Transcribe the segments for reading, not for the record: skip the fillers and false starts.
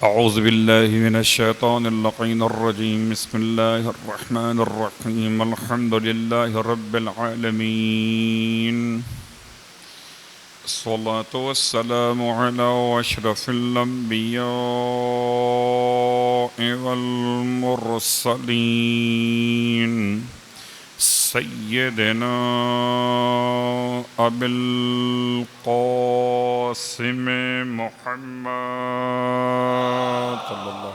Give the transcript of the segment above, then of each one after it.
أعوذ بالله من الشيطان اللعين الرجيم بسم الله الرحمن الرحيم الحمد لله رب العالمين الصلاة والسلام على أشرف الأنبياء والمرسلين سيدنا أبي القاسم محمد صلى الله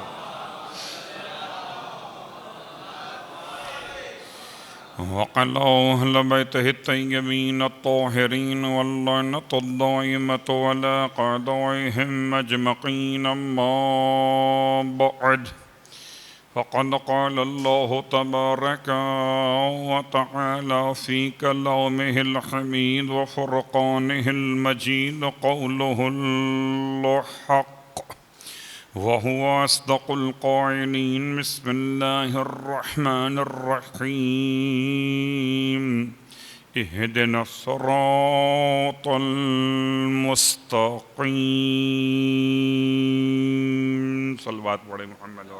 وعلى أهل بيته الطيبين الطاهرين واللعنة الدائمة على أعدائهم أجمعين أما بعد فقد قال الله تبارك وتعالى في كلامه الحميد وفرقانه المجيد قوله الحق وهو أصدق القائلين بسم الله الرحمن الرحيم اهدنا الصراط المستقيم صلوات پڑھے محمد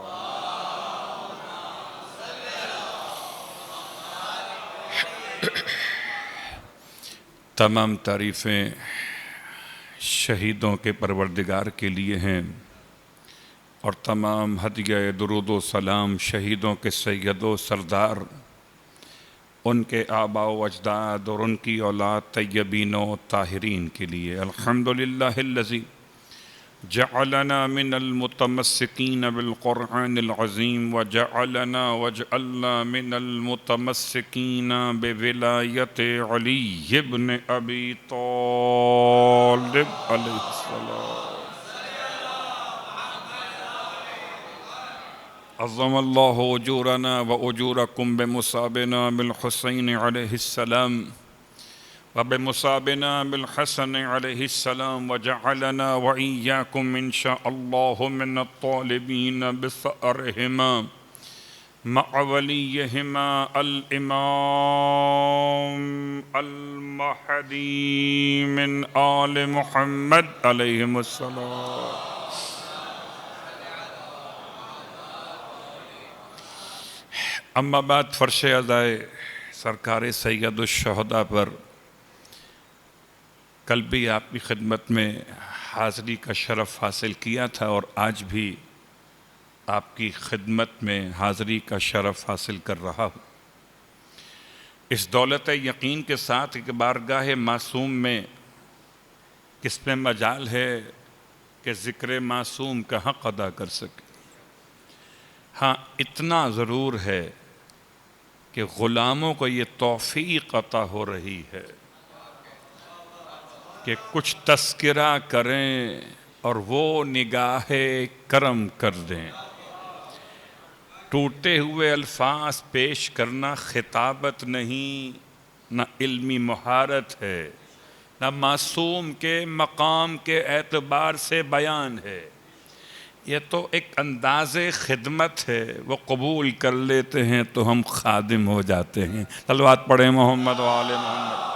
تمام تعریفیں شہیدوں کے پروردگار کے لیے ہیں اور تمام ہدیہ درود و سلام شہیدوں کے سید و سردار ان کے آباء و اجداد اور ان کی اولاد طیبین و طاہرین کے لیے الحمدللہ الذی جعلنا من المتمسکین بالقرآن العظیم وجعلنا من المتمسکین بولایت علی بن ابی طالب علیہ السلام عظم اللہ اجورنا واجورکم بمصابنا بالحسین علیہ السلام وبمصابنا بالحسن علیہ السلام وجعلنا وإياكم إن شاء الله من الطالبين بثأرهما مع وليهما الإمام المهدي من آل محمد عليهم السلام اما بعد فرش ادائے سرکار سید الشہداء پر کل بھی آپ کی خدمت میں حاضری کا شرف حاصل کیا تھا اور آج بھی آپ کی خدمت میں حاضری کا شرف حاصل کر رہا ہوں اس دولت یقین کے ساتھ کہ بارگاہ معصوم میں کس میں مجال ہے کہ ذکر معصوم کا حق ادا کر سکے ہاں اتنا ضرور ہے کہ غلاموں کو یہ توفیق عطا ہو رہی ہے کہ کچھ تذکرہ کریں اور وہ نگاہ کرم کر دیں ٹوٹے ہوئے الفاظ پیش کرنا خطابت نہیں نہ علمی مہارت ہے نہ معصوم کے مقام کے اعتبار سے بیان ہے یہ تو ایک انداز خدمت ہے وہ قبول کر لیتے ہیں تو ہم خادم ہو جاتے ہیں صلوات پڑھیں محمد و آل محمد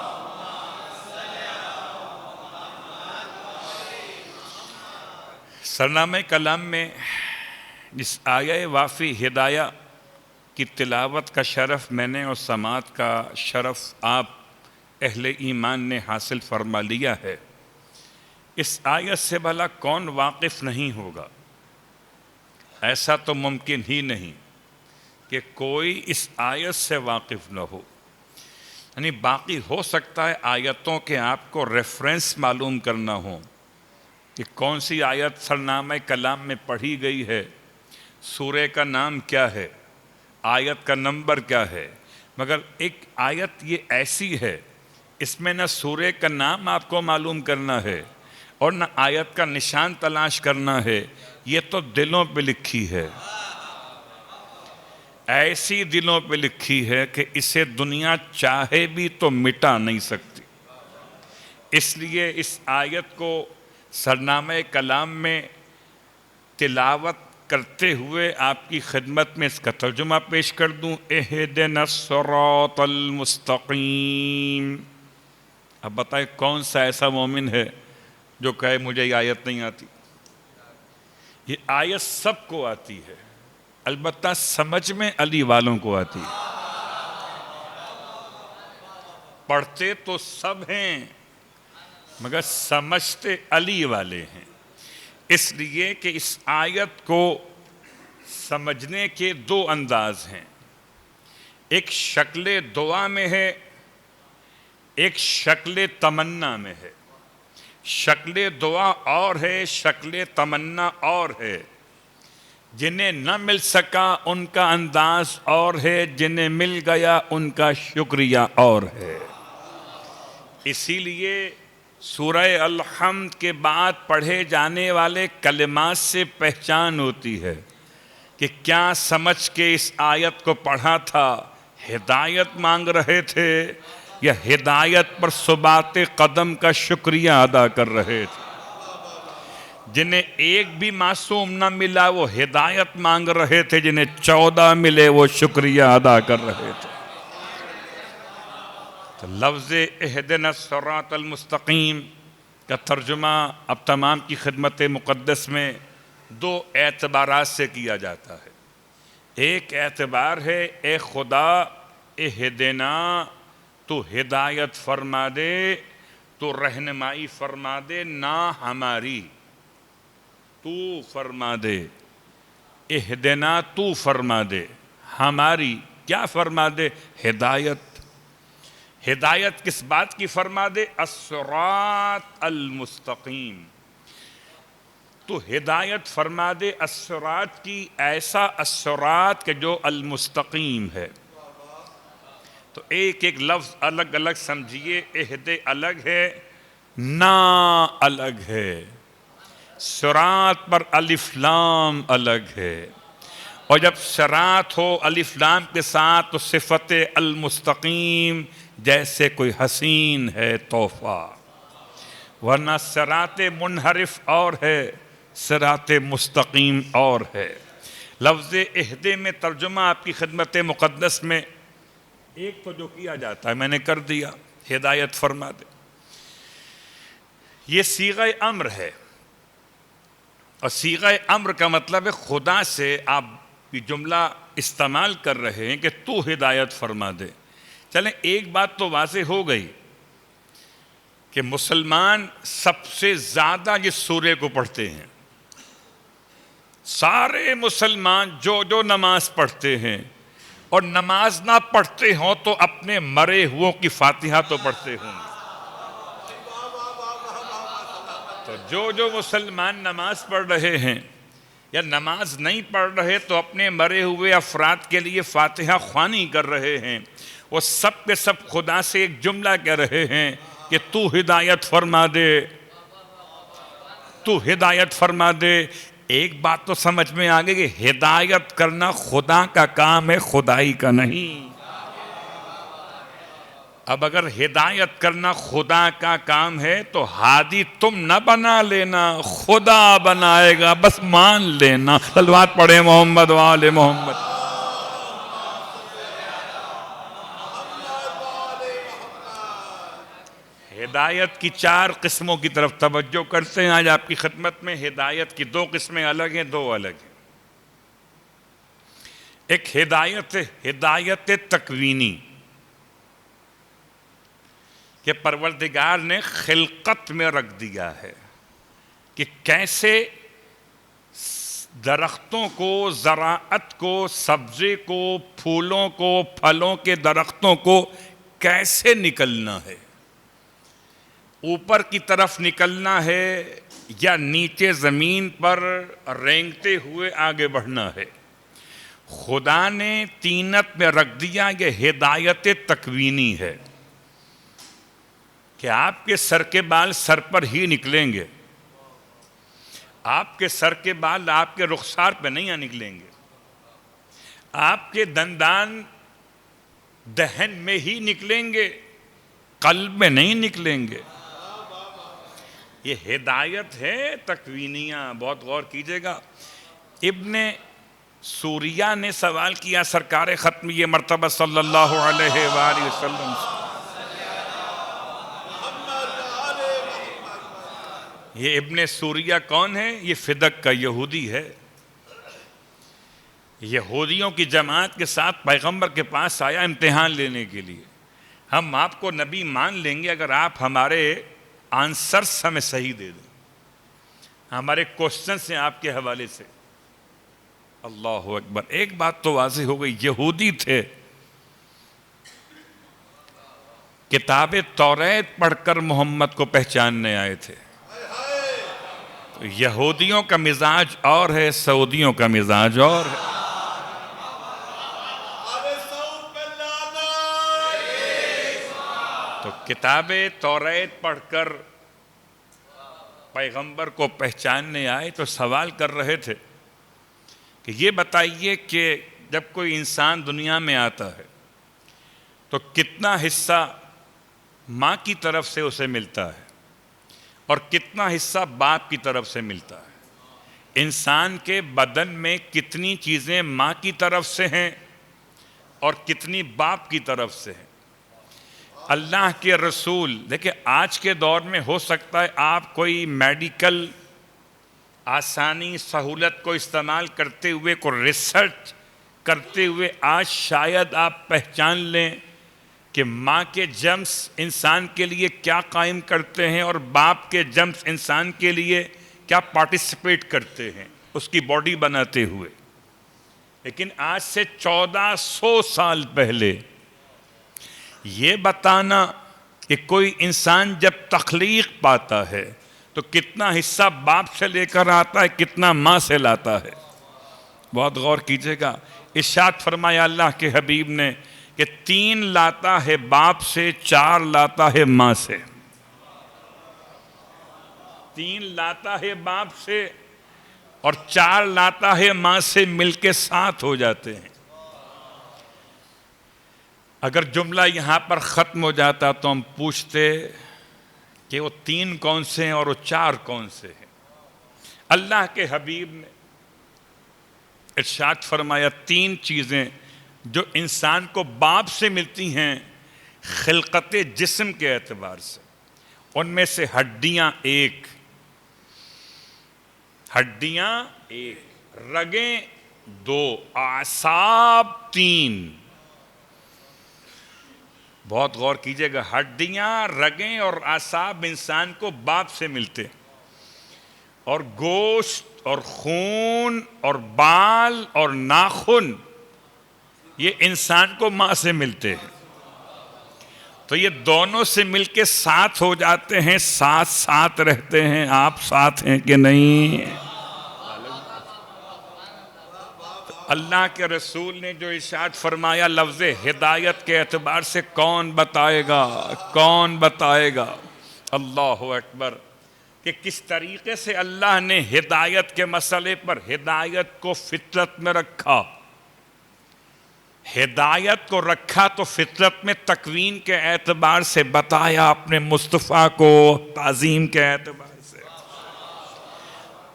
سرنامہ کلام میں جس آیہ وافی ہدایہ کی تلاوت کا شرف میں نے اور سماعت کا شرف آپ اہل ایمان نے حاصل فرما لیا ہے اس آیت سے بھلا کون واقف نہیں ہوگا ایسا تو ممکن ہی نہیں کہ کوئی اس آیت سے واقف نہ ہو یعنی باقی ہو سکتا ہے آیتوں کے آپ کو ریفرنس معلوم کرنا ہو کہ کون سی آیت سرنامہ کلام میں پڑھی گئی ہے سورہ کا نام کیا ہے آیت کا نمبر کیا ہے مگر ایک آیت یہ ایسی ہے اس میں نہ سورہ کا نام آپ کو معلوم کرنا ہے اور نہ آیت کا نشان تلاش کرنا ہے یہ تو دلوں پہ لکھی ہے ایسی دلوں پہ لکھی ہے کہ اسے دنیا چاہے بھی تو مٹا نہیں سکتی اس لیے اس آیت کو سرنامہ کلام میں تلاوت کرتے ہوئے آپ کی خدمت میں اس کا ترجمہ پیش کر دوں اہدنا الصراط المستقیم اب بتائیں کون سا ایسا مومن ہے جو کہے مجھے یہ آیت نہیں آتی یہ آیت سب کو آتی ہے، البتہ سمجھ میں علی والوں کو آتی ہے۔ پڑھتے تو سب ہیں مگر سمجھتے علی والے ہیں، اس لیے کہ اس آیت کو سمجھنے کے دو انداز ہیں، ایک شکل دعا میں ہے، ایک شکل تمنا میں ہے۔ شکل دعا اور ہے، شکل تمنا اور ہے۔ جنہیں نہ مل سکا ان کا انداز اور ہے، جنہیں مل گیا ان کا شکریہ اور ہے۔ اسی لیے سورہ الحمد کے بعد پڑھے جانے والے کلمات سے پہچان ہوتی ہے کہ کیا سمجھ کے اس آیت کو پڑھا تھا، ہدایت مانگ رہے تھے یا ہدایت پر ثبات قدم کا شکریہ ادا کر رہے تھے۔ جنہیں ایک بھی معصوم نہ ملا وہ ہدایت مانگ رہے تھے، جنہیں 14 ملے وہ شکریہ ادا کر رہے تھے۔ تو لفظ اہدنا الصراط المستقیم کا ترجمہ اب تمام کی خدمت مقدس میں دو اعتبارات سے کیا جاتا ہے۔ ایک اعتبار ہے اے خدا اہدنا، تو ہدایت فرما دے، تو رہنمائی فرما دے، نہ ہماری، تو فرما دے۔ اہدنا تو فرما دے، ہماری کیا فرما دے؟ ہدایت۔ ہدایت کس بات کی فرما دے؟ الصراط المستقیم، تو ہدایت فرما دے الصراط کی، ایسا الصراط کہ جو المستقیم ہے۔ تو ایک ایک لفظ الگ الگ سمجھیے، اہد الگ ہے، نا الگ ہے، صراط پر الف لام الگ ہے، اور جب صراط ہو الف لام کے ساتھ تو صفت المستقیم جیسے کوئی حسین ہے تحفہ، ورنہ صراط منحرف اور ہے، صراط مستقیم اور ہے۔ لفظ اہدے میں ترجمہ آپ کی خدمت مقدس میں ایک تو جو کیا جاتا ہے میں نے کر دیا، ہدایت فرما دے، یہ صیغہ امر ہے، اور صیغہ امر کا مطلب ہے خدا سے آپ یہ جملہ استعمال کر رہے ہیں کہ تو ہدایت فرما دے۔ چلیں ایک بات تو واضح ہو گئی کہ مسلمان سب سے زیادہ جس سورے کو پڑھتے ہیں، سارے مسلمان جو نماز پڑھتے ہیں، اور نماز نہ پڑھتے ہوں تو اپنے مرے ہوئوں کی فاتحہ تو پڑھتے ہوں گے۔ تو جو مسلمان نماز پڑھ رہے ہیں یا نماز نہیں پڑھ رہے تو اپنے مرے ہوئے افراد کے لیے فاتحہ خوانی کر رہے ہیں، وہ سب کے سب خدا سے ایک جملہ کہہ رہے ہیں کہ تو ہدایت فرما دے، تو ہدایت فرما دے۔ ایک بات تو سمجھ میں آ گئی کہ ہدایت کرنا خدا کا کام ہے، خدائی کا نہیں۔ اب اگر ہدایت کرنا خدا کا کام ہے تو ہادی تم نہ بنا لینا، خدا بنائے گا، بس مان لینا۔ صلوات پڑھیں محمد وآل محمد۔ ہدایت کی 4 قسموں کی طرف توجہ کرتے ہیں آج آپ کی خدمت میں۔ ہدایت کی 2 قسمیں الگ ہیں، 2 الگ ہیں۔ ایک ہدایت تکوینی کہ پروردگار نے خلقت میں رکھ دیا ہے کہ کیسے درختوں کو، زراعت کو، سبزے کو، پھولوں کو، پھلوں کے درختوں کو کیسے نکلنا ہے، اوپر کی طرف نکلنا ہے یا نیچے زمین پر رینگتے ہوئے آگے بڑھنا ہے۔ خدا نے تینت میں رکھ دیا، یہ ہدایت تکوینی ہے کہ آپ کے سر کے بال سر پر ہی نکلیں گے، آپ کے سر کے بال آپ کے رخسار پہ نہیں نکلیں گے، آپ کے دندان دہن میں ہی نکلیں گے، قلب میں نہیں نکلیں گے۔ یہ ہدایت ہے تکوینیہ، بہت غور کیجئے گا۔ ابن سوریہ نے سوال کیا سرکار ختمیہ مرتبہ صلی اللہ علیہ وآلہ وسلم سے، یہ ابن سوریہ کون ہے؟ یہ فدق کا یہودی ہے. یہودیوں کی جماعت کے ساتھ پیغمبر کے پاس آیا امتحان لینے کے لیے. ہم آپ کو نبی مان لیں گے اگر آپ ہمارے آنسرس ہمیں صحیح دے دیں. ہمارے کوشچنس ہیں آپ کے حوالے سے. اللہ اکبر. ایک بات تو واضح ہو گئی، یہودی تھے، کتاب توریت پڑھ کر محمد کو پہچاننے آئے تھے. تو یہودیوں کا مزاج اور ہے، سعودیوں کا مزاج اور ہے. تو کتاب توریت پڑھ کر پیغمبر کو پہچاننے آئے تو سوال کر رہے تھے کہ یہ بتائیے کہ جب کوئی انسان دنیا میں آتا ہے تو کتنا حصہ ماں کی طرف سے اسے ملتا ہے اور کتنا حصہ باپ کی طرف سے ملتا ہے. انسان کے بدن میں کتنی چیزیں ماں کی طرف سے ہیں اور کتنی باپ کی طرف سے ہیں. اللہ کے رسول دیکھیں، آج کے دور میں ہو سکتا ہے آپ کوئی میڈیکل آسانی سہولت کو استعمال کرتے ہوئے، کوئی ریسرچ کرتے ہوئے آج شاید آپ پہچان لیں کہ ماں کے جرمز انسان کے لیے کیا قائم کرتے ہیں اور باپ کے جرمز انسان کے لیے کیا پارٹیسپیٹ کرتے ہیں اس کی باڈی بناتے ہوئے. لیکن آج سے 1400 سال پہلے یہ بتانا کہ کوئی انسان جب تخلیق پاتا ہے تو کتنا حصہ باپ سے لے کر آتا ہے، کتنا ماں سے لاتا ہے. بہت غور کیجئے گا. ارشاد فرمایا اللہ کے حبیب نے کہ 3 لاتا ہے باپ سے، 4 لاتا ہے ماں سے. 3 لاتا ہے باپ سے اور 4 لاتا ہے ماں سے، مل کے 7 ہو جاتے ہیں. اگر جملہ یہاں پر ختم ہو جاتا تو ہم پوچھتے کہ وہ 3 کون سے ہیں اور وہ 4 کون سے ہیں. اللہ کے حبیب نے ارشاد فرمایا 3 چیزیں جو انسان کو باپ سے ملتی ہیں خلقت جسم کے اعتبار سے. ان میں سے ہڈیاں 1، رگیں 2، اعصاب 3. بہت غور کیجئے گا. ہڈیاں، رگیں اور اعصاب انسان کو باپ سے ملتے، اور گوشت اور خون اور بال اور ناخن یہ انسان کو ماں سے ملتے ہیں. تو یہ دونوں سے مل کے 7 ہو جاتے ہیں. 7 رہتے ہیں. آپ 7 ہیں کہ نہیں؟ اللہ کے رسول نے جو ارشاد فرمایا لفظ ہدایت کے اعتبار سے کون بتائے گا؟ اللہ اکبر. کہ کس طریقے سے اللہ نے ہدایت کے مسئلے پر ہدایت کو فطرت میں رکھا. ہدایت کو رکھا تو فطرت میں تکوین کے اعتبار سے بتایا اپنے مصطفیٰ کو تعظیم کے اعتبار سے.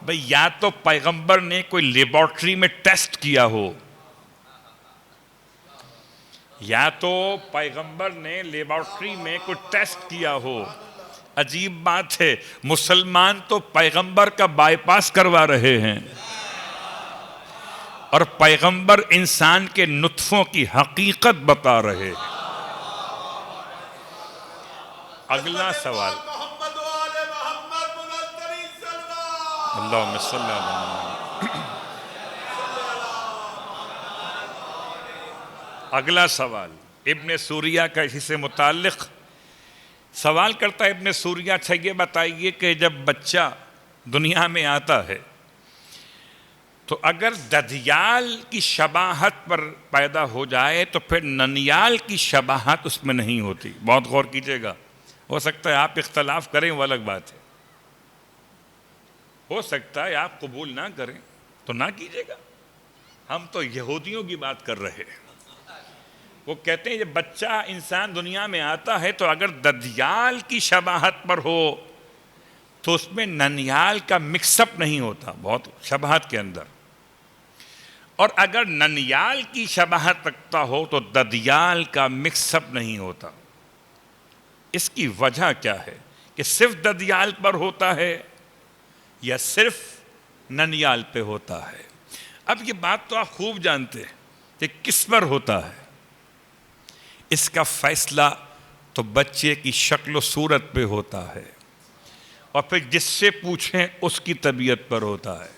بھئی یا تو پیغمبر نے کوئی لیبارٹری میں ٹیسٹ کیا ہو، یا تو پیغمبر نے لیبارٹری میں کوئی ٹیسٹ کیا ہو. عجیب بات ہے، مسلمان تو پیغمبر کا بائی پاس کروا رہے ہیں اور پیغمبر انسان کے نطفوں کی حقیقت بتا رہے ہیں. اگلا سوال. اللہم صلی اللہ علیہ وسلم. اگلا سوال ابن سوریہ کا اسی سے متعلق سوال کرتا ہے ابن سوریہ. اچھا یہ بتائیے کہ جب بچہ دنیا میں آتا ہے تو اگر ددیال کی شباہت پر پیدا ہو جائے تو پھر ننیال کی شباہت اس میں نہیں ہوتی. بہت غور کیجئے گا. ہو سکتا ہے آپ اختلاف کریں، وہ الگ بات ہے. ہو سکتا ہے آپ قبول نہ کریں تو نہ کیجئے گا. ہم تو یہودیوں کی بات کر رہے ہیں. وہ کہتے ہیں جب بچہ انسان دنیا میں آتا ہے تو اگر ددیال کی شباہت پر ہو تو اس میں ننیال کا مکس اپ نہیں ہوتا بہت شباہت کے اندر، اور اگر ننیال کی شباہت رکھتا ہو تو ددیال کا مکس اپ نہیں ہوتا. اس کی وجہ کیا ہے کہ صرف ددیال پر ہوتا ہے یا صرف ننیال پہ ہوتا ہے؟ اب یہ بات تو آپ خوب جانتے ہیں کہ کس پر ہوتا ہے. اس کا فیصلہ تو بچے کی شکل و صورت پہ ہوتا ہے، اور پھر جس سے پوچھیں اس کی طبیعت پر ہوتا ہے.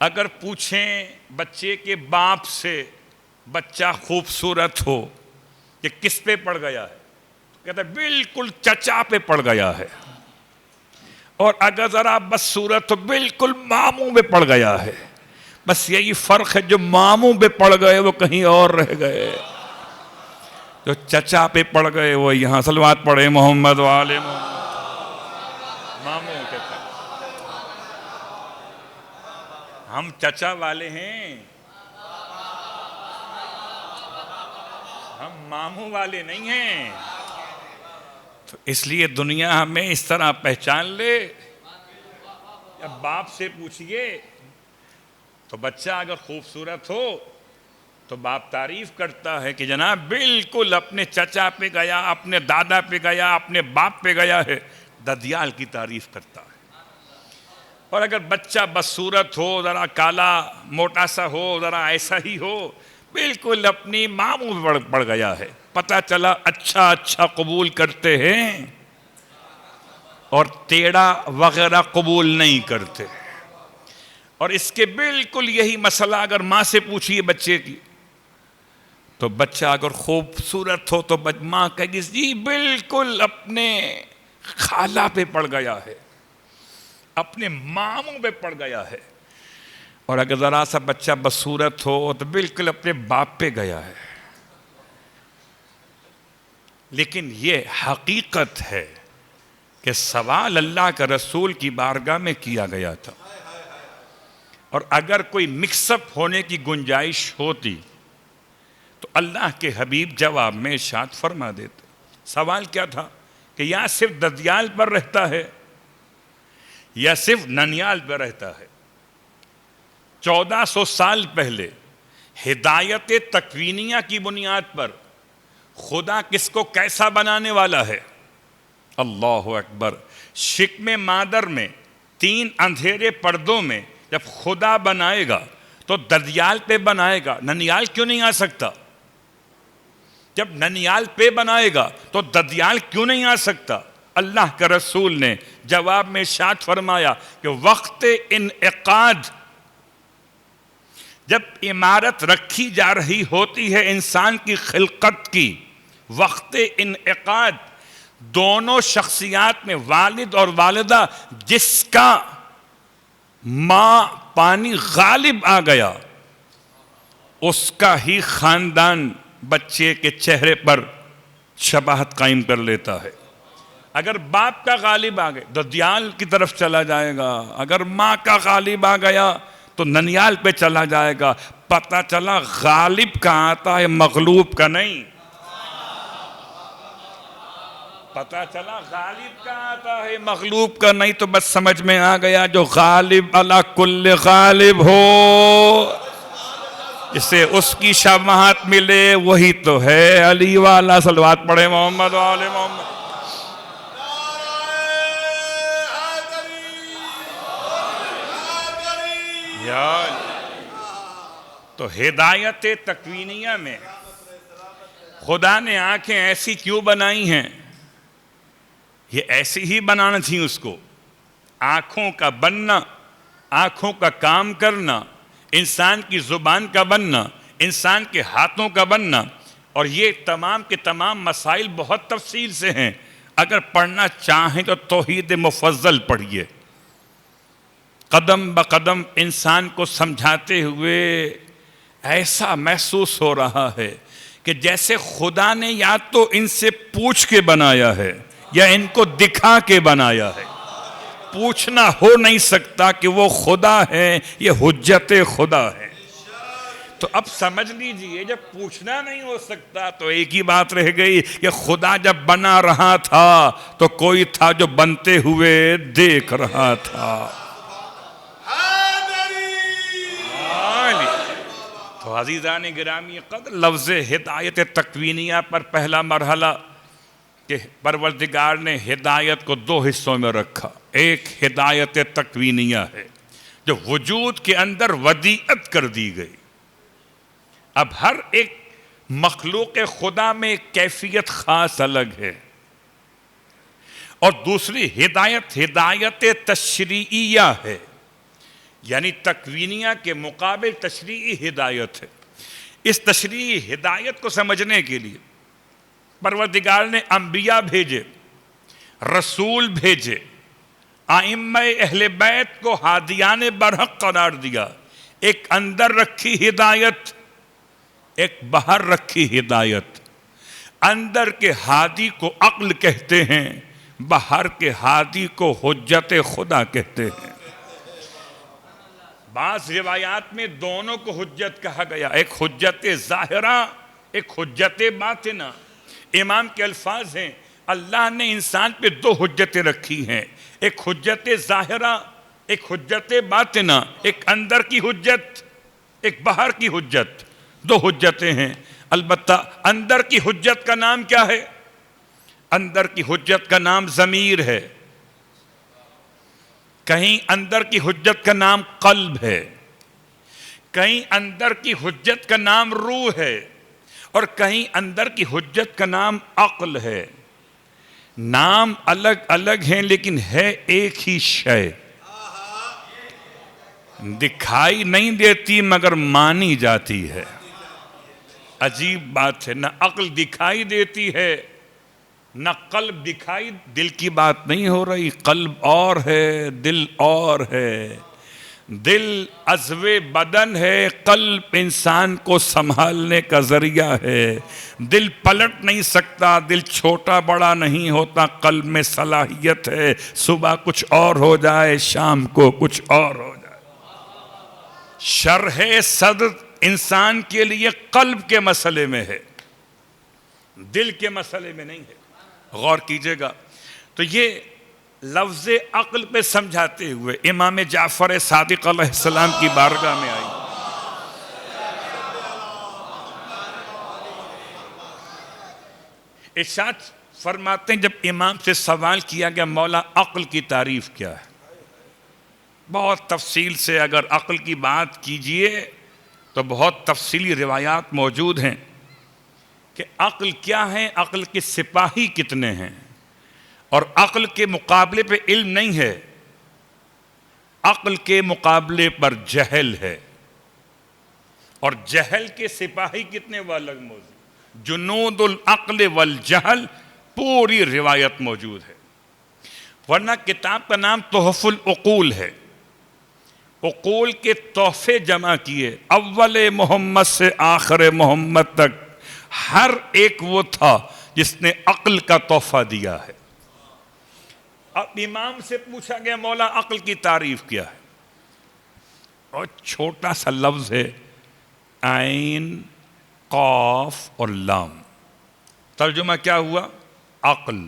اگر پوچھیں بچے کے باپ سے بچہ خوبصورت ہو کہ کس پہ پڑ گیا ہے، کہتا ہے بالکل چچا پہ پڑ گیا ہے. اور اگر ذرا بدصورت تو بالکل ماموں پہ پڑ گیا ہے. بس یہی فرق ہے، جو ماموں پہ پڑ گئے وہ کہیں اور رہ گئے، جو چچا پہ پڑ گئے وہ یہاں. صلوات پڑھے محمد والے محمد. ماموں کے پہ ہم چچا والے ہیں، ہم ماموں والے نہیں ہیں. تو اس لیے دنیا ہمیں اس طرح پہچان لے. جب باپ سے پوچھئے تو بچہ اگر خوبصورت ہو تو باپ تعریف کرتا ہے کہ جناب بالکل اپنے چچا پہ گیا، اپنے دادا پہ گیا، اپنے باپ پہ گیا ہے. ددیال کی تعریف کرتا ہے. اور اگر بچہ بدصورت ہو، ذرا کالا موٹا سا ہو، ذرا ایسا ہی ہو، بالکل اپنی ماموں پہ پڑ گیا ہے. پتہ چلا اچھا قبول کرتے ہیں اور ٹیڑھا وغیرہ قبول نہیں کرتے. اور اس کے بالکل یہی مسئلہ اگر ماں سے پوچھئے بچے کی، تو بچہ اگر خوبصورت ہو تو ماں کہے گی جی بالکل اپنے خالہ پہ پڑ گیا ہے، اپنے ماموں پہ پڑ گیا ہے. اور اگر ذرا سا بچہ بدصورت ہو تو بالکل اپنے باپ پہ گیا ہے. لیکن یہ حقیقت ہے کہ سوال اللہ کا رسول کی بارگاہ میں کیا گیا تھا، اور اگر کوئی مکس اپ ہونے کی گنجائش ہوتی تو اللہ کے حبیب جواب میں ارشاد فرما دیتے. سوال کیا تھا کہ یا صرف ددیال پر رہتا ہے یا صرف ننیال پر رہتا ہے. 1400 سال پہلے ہدایت تکوینیہ کی بنیاد پر خدا کس کو کیسا بنانے والا ہے؟ اللہ اکبر. شکم مادر میں 3 اندھیرے پردوں میں جب خدا بنائے گا تو ددیال پہ بنائے گا، ننیال کیوں نہیں آ سکتا؟ جب ننیال پہ بنائے گا تو ددیال کیوں نہیں آ سکتا؟ اللہ کے رسول نے جواب میں ارشاد فرمایا کہ وقت انعقاد، جب عمارت رکھی جا رہی ہوتی ہے انسان کی خلقت کی، وقت انعقاد دونوں شخصیات میں والد اور والدہ جس کا ماں پانی غالب آ گیا اس کا ہی خاندان بچے کے چہرے پر شباہت قائم کر لیتا ہے. اگر باپ کا غالب آ گئے ددیال کی طرف چلا جائے گا، اگر ماں کا غالب آ گیا تو ننیال پہ چلا جائے گا. پتہ چلا غالب کا آتا ہے مغلوب کا نہیں. پتہ چلا غالب کا آتا ہے مغلوب کا نہیں. تو بس سمجھ میں آ گیا جو غالب علی کل غالب ہو اسے اس کی شباہت ملے وہی تو ہے علی والا. صلوات پڑھے محمد والے محمد. تو ہدایت تکوینیہ میں خدا نے آنکھیں ایسی کیوں بنائی ہیں؟ یہ ایسی ہی بنانا تھی اس کو. آنکھوں کا بننا، آنکھوں کا کام کرنا، انسان کی زبان کا بننا، انسان کے ہاتھوں کا بننا، اور یہ تمام کے تمام مسائل بہت تفصیل سے ہیں. اگر پڑھنا چاہیں تو توحید مفضل پڑھیے. قدم بقدم انسان کو سمجھاتے ہوئے ایسا محسوس ہو رہا ہے کہ جیسے خدا نے یا تو ان سے پوچھ کے بنایا ہے یا ان کو دکھا کے بنایا ہے. پوچھنا ہو نہیں سکتا کہ وہ خدا ہے، یہ حجت خدا ہے. تو اب سمجھ لیجئے جب پوچھنا نہیں ہو سکتا تو ایک ہی بات رہ گئی کہ خدا جب بنا رہا تھا تو کوئی تھا جو بنتے ہوئے دیکھ رہا تھا. تو عزیزان گرامی قدر لفظ ہدایت تکوینیہ پر پہلا مرحلہ کہ پروردگار نے ہدایت کو 2 حصوں میں رکھا. ایک ہدایت تکوینیہ ہے جو وجود کے اندر ودیعت کر دی گئی. اب ہر ایک مخلوق خدا میں ایک کیفیت خاص الگ ہے. اور دوسری ہدایت تشریعیہ ہے، یعنی تکوینیہ کے مقابل تشریعی ہدایت ہے. اس تشریعی ہدایت کو سمجھنے کے لیے پروردگار نے انبیاء بھیجے، رسول بھیجے، ائمہ اہل بیت کو ہادیان برحق قرار دیا. ایک اندر رکھی ہدایت، ایک باہر رکھی ہدایت. اندر کے ہادی کو عقل کہتے ہیں، باہر کے ہادی کو حجت خدا کہتے ہیں. بعض روایات میں دونوں کو حجت کہا گیا، ایک حجت ظاہرہ، ایک حجت باطنہ. امام کے الفاظ ہیں اللہ نے انسان پہ دو حجتیں رکھی ہیں، ایک حجت ظاہرہ، ایک حجت باطنہ. ایک اندر کی حجت، ایک باہر کی حجت، دو حجتیں ہیں. البتہ اندر کی حجت کا نام کیا ہے؟ اندر کی حجت کا نام ضمیر ہے، کہیں اندر کی حجت کا نام قلب ہے، کہیں اندر کی حجت کا نام روح ہے، اور کہیں اندر کی حجت کا نام عقل ہے. نام الگ الگ ہیں لیکن ہے ایک ہی شے. دکھائی نہیں دیتی مگر مانی جاتی ہے. عجیب بات ہے، نہ عقل دکھائی دیتی ہے نہ قلب دکھائی. دل کی بات نہیں ہو رہی، قلب اور ہے، دل اور ہے. دل عضو بدن ہے، قلب انسان کو سنبھالنے کا ذریعہ ہے. دل پلٹ نہیں سکتا، دل چھوٹا بڑا نہیں ہوتا. قلب میں صلاحیت ہے صبح کچھ اور ہو جائے، شام کو کچھ اور ہو جائے. شرح صدر انسان کے لیے قلب کے مسئلے میں ہے، دل کے مسئلے میں نہیں ہے. غور کیجئے گا. تو یہ لفظ عقل پہ سمجھاتے ہوئے امام جعفر صادق علیہ السلام کی بارگاہ میں آئی. ارشاد فرماتے ہیں جب امام سے سوال کیا گیا مولا عقل کی تعریف کیا ہے، بہت تفصیل سے اگر عقل کی بات کیجئے تو بہت تفصیلی روایات موجود ہیں کہ عقل کیا ہے، عقل کے سپاہی کتنے ہیں، اور عقل کے مقابلے پہ علم نہیں ہے، عقل کے مقابلے پر جہل ہے. اور جہل کے سپاہی کتنے وہ الگ موضوع. جنود العقل والجہل پوری روایت موجود ہے. ورنہ کتاب کا نام تحف العقول ہے. عقول کے تحفے جمع کیے، اول محمد سے آخر محمد تک ہر ایک وہ تھا جس نے عقل کا تحفہ دیا ہے. اب امام سے پوچھا گیا مولا عقل کی تعریف کیا ہے، اور چھوٹا سا لفظ ہے عین قاف اور لام. ترجمہ کیا ہوا؟ عقل.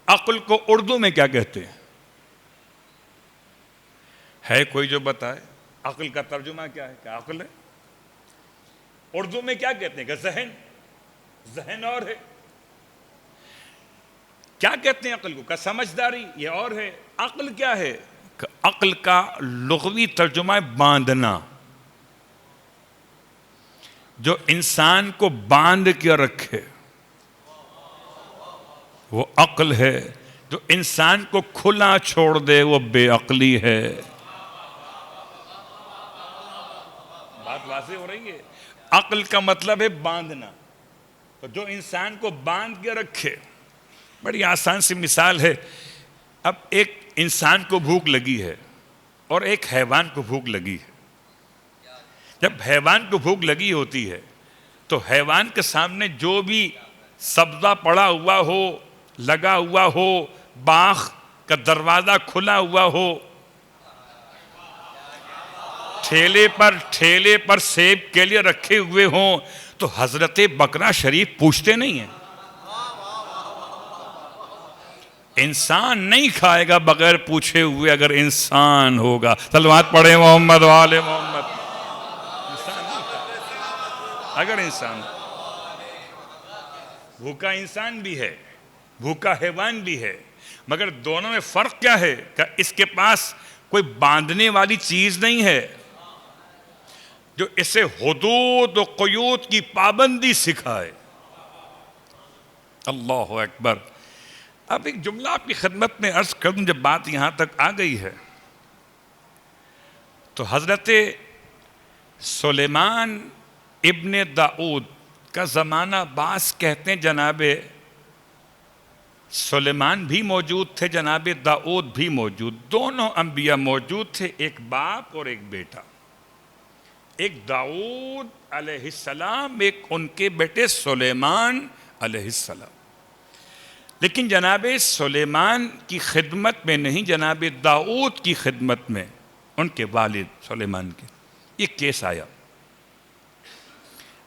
عقل کو اردو میں کیا کہتے ہیں؟ ہے کوئی جو بتائے عقل کا ترجمہ کیا ہے؟ کیا عقل ہے؟ اردو میں کیا کہتے ہیں؟ کہ ذہن. ذہن اور ہے. کیا کہتے ہیں عقل کو؟ کہ سمجھداری. یہ اور ہے. عقل کیا ہے؟ کہ عقل کا لغوی ترجمہ ہے باندھنا. جو انسان کو باندھ کے رکھے وہ عقل ہے. جو انسان کو کھلا چھوڑ دے وہ بے عقلی ہے. بات واضح ہو رہی ہے. عقل کا مطلب ہے باندھنا. تو جو انسان کو باندھ کے رکھے، بڑی آسان سی مثال ہے. اب ایک انسان کو بھوک لگی ہے اور ایک حیوان کو بھوک لگی ہے. جب حیوان کو بھوک لگی ہوتی ہے تو حیوان کے سامنے جو بھی سبزہ پڑا ہوا ہو، لگا ہوا ہو، باغ کا دروازہ کھلا ہوا ہو، ٹھیلے پر سیب کے لیے رکھے ہوئے ہوں، تو حضرت بکرا شریف پوچھتے نہیں ہیں. انسان نہیں کھائے گا بغیر پوچھے ہوئے اگر انسان ہوگا. صلوات پڑھیں محمد و آل محمد. انسان نہیں کھائے اگر انسان. بھوکا انسان بھی ہے، بھوکا حیوان بھی ہے. مگر دونوں میں فرق کیا ہے کہ اس کے پاس کوئی باندھنے والی چیز نہیں ہے جو اسے حدود و قیود کی پابندی سکھائے. اللہ اکبر. اب ایک جملہ آپ کی خدمت میں عرض کر دوں. جب بات یہاں تک آ گئی ہے تو حضرت سلیمان ابن داؤد کا زمانہ بعض کہتے ہیں جناب سلیمان بھی موجود تھے, جناب داؤد بھی موجود, دونوں انبیاء موجود تھے, ایک باپ اور ایک بیٹا. ایک داؤد علیہ السلام, ایک ان کے بیٹے سلیمان علیہ السلام. لیکن جناب سلیمان کی خدمت میں نہیں, جناب داؤد کی خدمت میں ان کے والد سلیمان کے یہ کیس آیا.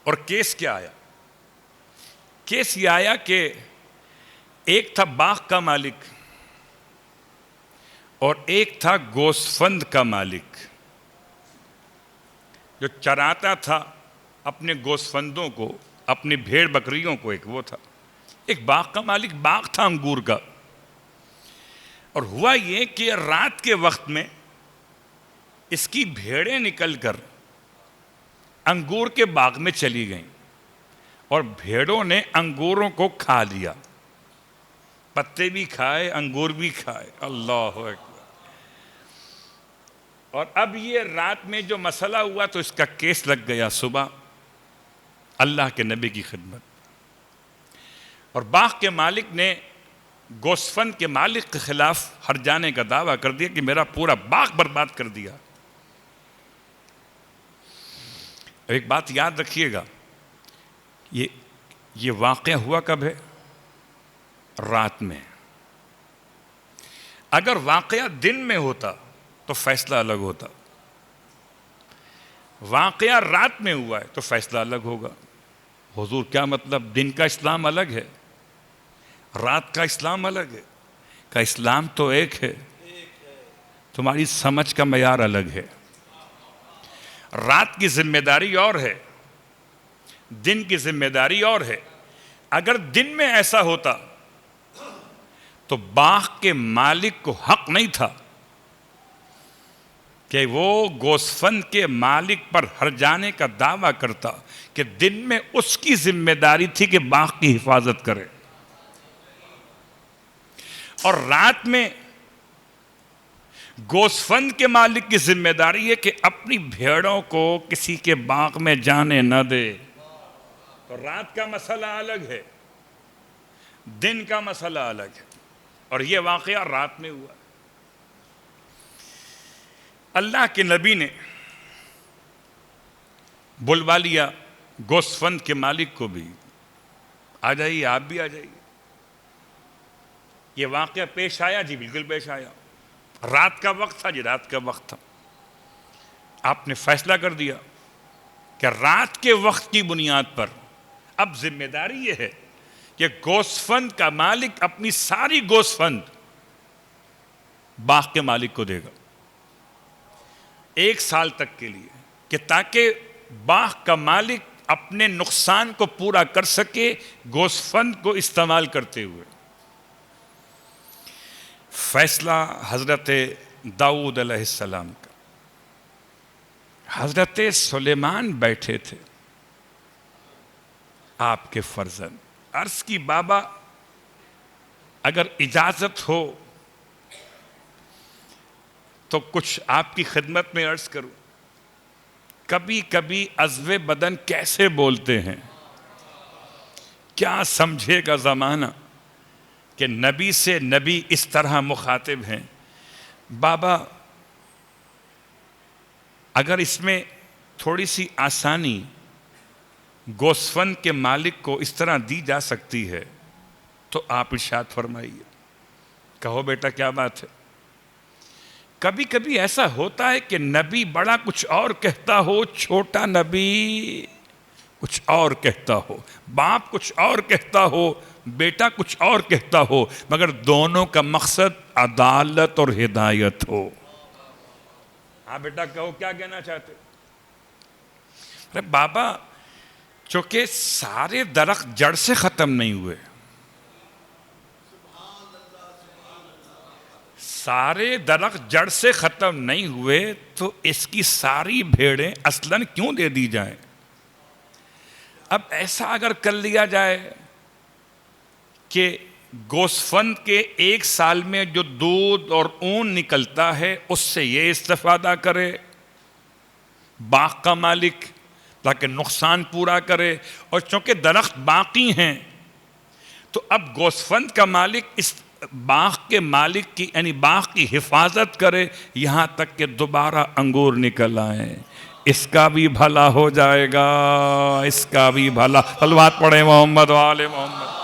اور کیس کیا آیا؟ کیس یہ آیا کہ ایک تھا باغ کا مالک اور ایک تھا گوسفند کا مالک. جو چراتا تھا اپنے گوسفندوں کو, اپنی بھیڑ بکریوں کو, ایک وہ تھا. ایک باغ کا مالک, باغ تھا انگور کا. اور ہوا یہ کہ رات کے وقت میں اس کی بھیڑیں نکل کر انگور کے باغ میں چلی گئیں اور بھیڑوں نے انگوروں کو کھا لیا, پتے بھی کھائے, انگور بھی کھائے. اللہ اکبر. اور اب یہ رات میں جو مسئلہ ہوا تو اس کا کیس لگ گیا صبح اللہ کے نبی کی خدمت. اور باغ کے مالک نے گوسفند کے مالک کے خلاف ہرجانے کا دعویٰ کر دیا کہ میرا پورا باغ برباد کر دیا. ایک بات یاد رکھیے گا, یہ واقعہ ہوا کب ہے؟ رات میں. اگر واقعہ دن میں ہوتا تو فیصلہ الگ ہوتا. واقعہ رات میں ہوا ہے تو فیصلہ الگ ہوگا. حضور کیا مطلب؟ دن کا اسلام الگ ہے, رات کا اسلام الگ ہے. کا اسلام تو ایک ہے, تمہاری سمجھ کا معیار الگ ہے. رات کی ذمہ داری اور ہے, دن کی ذمہ داری اور ہے. اگر دن میں ایسا ہوتا تو باغ کے مالک کو حق نہیں تھا کہ وہ گوسفند کے مالک پر ہرجانے کا دعویٰ کرتا کہ دن میں اس کی ذمہ داری تھی کہ باغ کی حفاظت کرے, اور رات میں گوسفند کے مالک کی ذمہ داری ہے کہ اپنی بھیڑوں کو کسی کے باغ میں جانے نہ دے. تو رات کا مسئلہ الگ ہے, دن کا مسئلہ الگ ہے. اور یہ واقعہ رات میں ہوا. اللہ کے نبی نے بلوا لیا گوسفند کے مالک کو بھی, آ جائیے, آپ بھی آ جائیے. یہ واقعہ پیش آیا؟ جی بالکل پیش آیا. رات کا وقت تھا, جی رات کا وقت تھا. آپ نے فیصلہ کر دیا کہ رات کے وقت کی بنیاد پر اب ذمہ داری یہ ہے کہ گوسفند کا مالک اپنی ساری گوسفند باغ کے مالک کو دے گا 1 سال تک کے لیے, کہ تاکہ باغ کا مالک اپنے نقصان کو پورا کر سکے گوسفند کو استعمال کرتے ہوئے. فیصلہ حضرت داؤد علیہ السلام کا. حضرت سلیمان بیٹھے تھے, آپ کے فرزند. عرض کی بابا اگر اجازت ہو تو کچھ آپ کی خدمت میں عرض کروں. کبھی کبھی عضو بدن کیسے بولتے ہیں, کیا سمجھے گا زمانہ کہ نبی سے نبی اس طرح مخاطب ہیں. بابا اگر اس میں تھوڑی سی آسانی گوسفند کے مالک کو اس طرح دی جا سکتی ہے تو آپ ارشاد فرمائیے. کہو بیٹا کیا بات ہے. کبھی کبھی ایسا ہوتا ہے کہ نبی بڑا کچھ اور کہتا ہو, چھوٹا نبی کچھ اور کہتا ہو, باپ کچھ اور کہتا ہو, بیٹا کچھ اور کہتا ہو, مگر دونوں کا مقصد عدالت اور ہدایت ہو. ہاں بیٹا کہو کیا کہنا چاہتے. ارے بابا چونکہ سارے درخت جڑ سے ختم نہیں ہوئے, سارے درخت جڑ سے ختم نہیں ہوئے تو اس کی ساری بھیڑیں اصلاً کیوں دے دی جائیں؟ اب ایسا اگر کر لیا جائے کہ گوسفند کے 1 سال میں جو دودھ اور اون نکلتا ہے اس سے یہ استفادہ کرے باغ کا مالک، تاکہ نقصان پورا کرے، اور چونکہ درخت باقی ہیں تو اب گوسفند کا مالک اس باغ کے مالک کی یعنی باغ کی حفاظت کرے یہاں تک کہ دوبارہ انگور نکل آئیں، اس کا بھی بھلا ہو جائے گا، اس کا بھی بھلا۔ صلوات پڑھیں محمد و آل محمد۔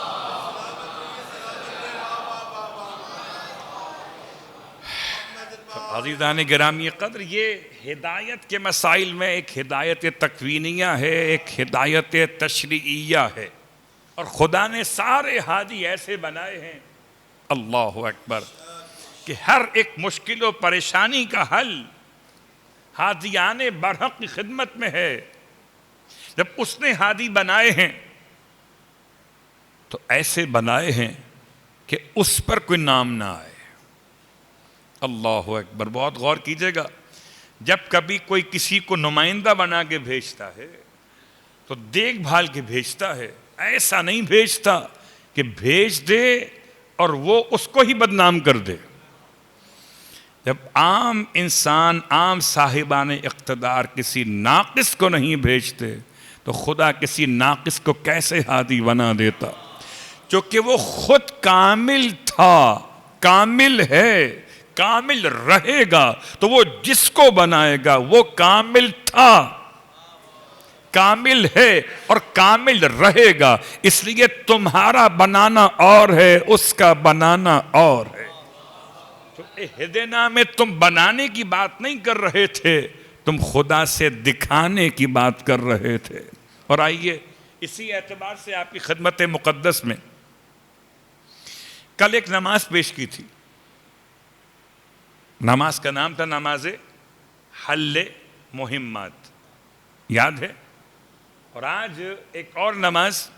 عزیزان گرامی قدر، یہ ہدایت کے مسائل میں ایک ہدایت تکوینیہ ہے، ایک ہدایت تشریعیہ ہے، اور خدا نے سارے ہادی ایسے بنائے ہیں، اللہ اکبر، کہ ہر ایک مشکل و پریشانی کا حل ہادیان برحق کی خدمت میں ہے۔ جب اس نے ہادی بنائے ہیں تو ایسے بنائے ہیں کہ اس پر کوئی نام نہ آئے۔ اللہ اکبر، بہت غور کیجئے گا، جب کبھی کوئی کسی کو نمائندہ بنا کے بھیجتا ہے تو دیکھ بھال کے بھیجتا ہے، ایسا نہیں بھیجتا کہ بھیج دے اور وہ اس کو ہی بدنام کر دے۔ جب عام انسان، عام صاحبان اقتدار کسی ناقص کو نہیں بھیجتے تو خدا کسی ناقص کو کیسے ہادی بنا دیتا؟ چونکہ وہ خود کامل تھا، کامل ہے، کامل رہے گا، تو وہ جس کو بنائے گا وہ کامل تھا، کامل ہے اور کامل رہے گا۔ اس لیے تمہارا بنانا اور ہے، اس کا بنانا اور ہے۔ تو اہدنا میں تم بنانے کی بات نہیں کر رہے تھے، تم خدا سے دکھانے کی بات کر رہے تھے۔ اور آئیے اسی اعتبار سے آپ کی خدمت مقدس میں کل ایک نماز پیش کی تھی، نماز کا نام تھا نماز حل مہمات، یاد ہے؟ اور آج ایک اور نماز،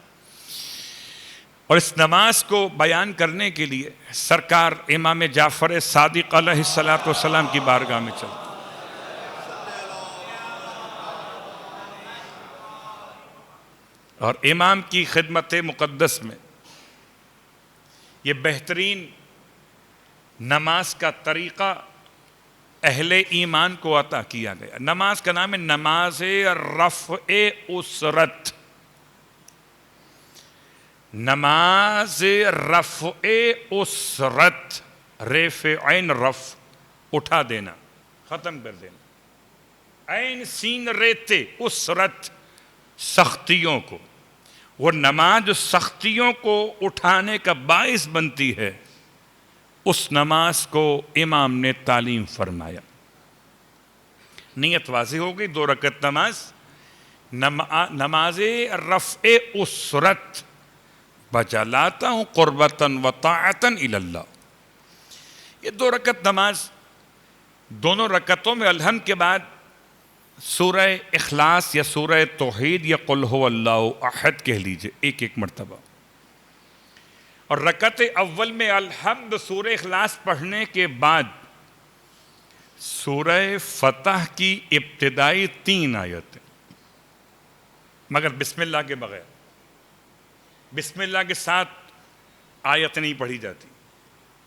اور اس نماز کو بیان کرنے کے لیے سرکار امام جعفر صادق علیہ السلام کی بارگاہ میں چلتے، اور امام کی خدمت مقدس میں یہ بہترین نماز کا طریقہ اہل ایمان کو عطا کیا گیا۔ نماز کا نام ہے نماز رفع اسرت، نماز رفع اسرت، ریف عین رفع، اٹھا دینا، ختم کر دینا، عین سین ریتے، اسرت، سختیوں کو۔ وہ نماز جو سختیوں کو اٹھانے کا باعث بنتی ہے، اس نماز کو امام نے تعلیم فرمایا۔ نیت واضح ہو گئی، 2 رکعت نماز، نماز رفع اسرت، بجلاتا ہوں قربتاً و طاعتاً الی اللہ۔ یہ 2 رکعت نماز، دونوں رکعتوں میں الحمد کے بعد سورہ اخلاص یا سورہ توحید یا قل هو اللہ احد کہہ لیجئے ایک ایک مرتبہ، اور رکعت اول میں الحمد سورہ اخلاص پڑھنے کے بعد سورہ فتح کی ابتدائی 3 آیتیں، مگر بسم اللہ کے بغیر، بسم اللہ کے ساتھ آیت نہیں پڑھی جاتی،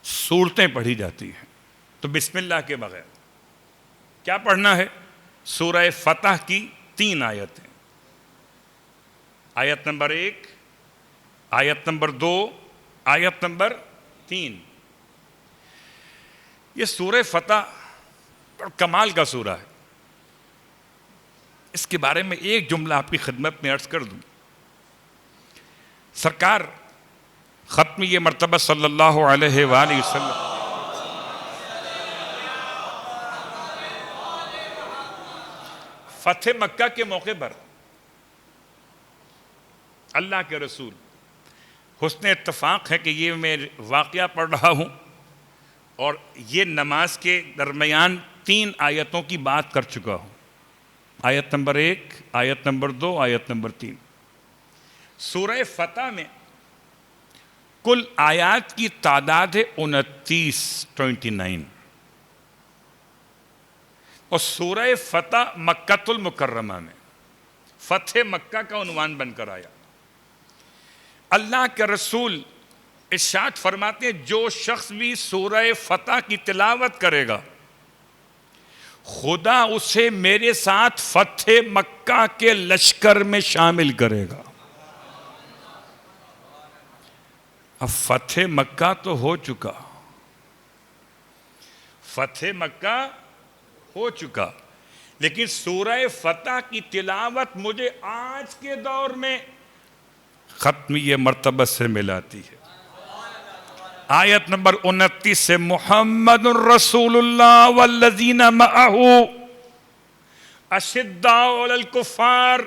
سورتیں پڑھی جاتی ہیں، تو بسم اللہ کے بغیر کیا پڑھنا ہے؟ سورہ فتح کی 3 آیتیں، آیت نمبر 1، آیت نمبر 2، آیت نمبر 3۔ یہ سورہ فتح کمال کا سورہ ہے، اس کے بارے میں ایک جملہ آپ کی خدمت میں عرض کر دوں۔ سرکار ختم یہ مرتبہ صلی اللہ علیہ وآلہ وسلم فتح مکہ کے موقع پر اللہ کے رسول، حسن اتفاق ہے کہ یہ میں واقعہ پڑھ رہا ہوں اور یہ نماز کے درمیان 3 آیتوں کی بات کر چکا ہوں، آیت نمبر 1، آیت نمبر 2، آیت نمبر 3۔ سورہ فتح میں کل آیات کی تعداد ہے 29 اور سورہ فتح مکۃ المکرمہ میں فتح مکہ کا عنوان بن کر آیا. اللہ کے رسول ارشاد فرماتے ہیں جو شخص بھی سورہ فتح کی تلاوت کرے گا خدا اسے میرے ساتھ فتح مکہ کے لشکر میں شامل کرے گا. اب فتح مکہ تو ہو چکا، فتح مکہ ہو چکا، لیکن سورہ فتح کی تلاوت مجھے آج کے دور میں ختمیہ مرتبہ سے ملاتی ہے. آیت نمبر 29 سے محمد رسول اللہ والذین معہ اشداء علی الکفار.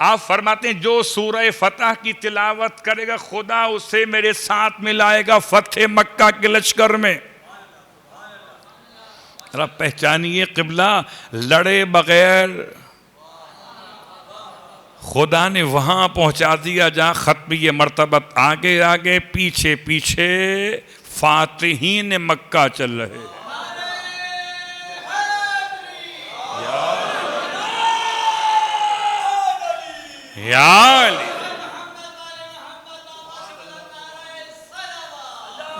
آپ فرماتے ہیں جو سورہ فتح کی تلاوت کرے گا خدا اسے میرے ساتھ ملائے گا فتح مکہ کے لشکر میں. رب پہچانیے قبلہ لڑے بغیر خدا نے وہاں پہنچا دیا جہاں ختمیہ مرتبہ آگے آگے پیچھے پیچھے فاتحین مکہ چل رہے ہیں. یا علی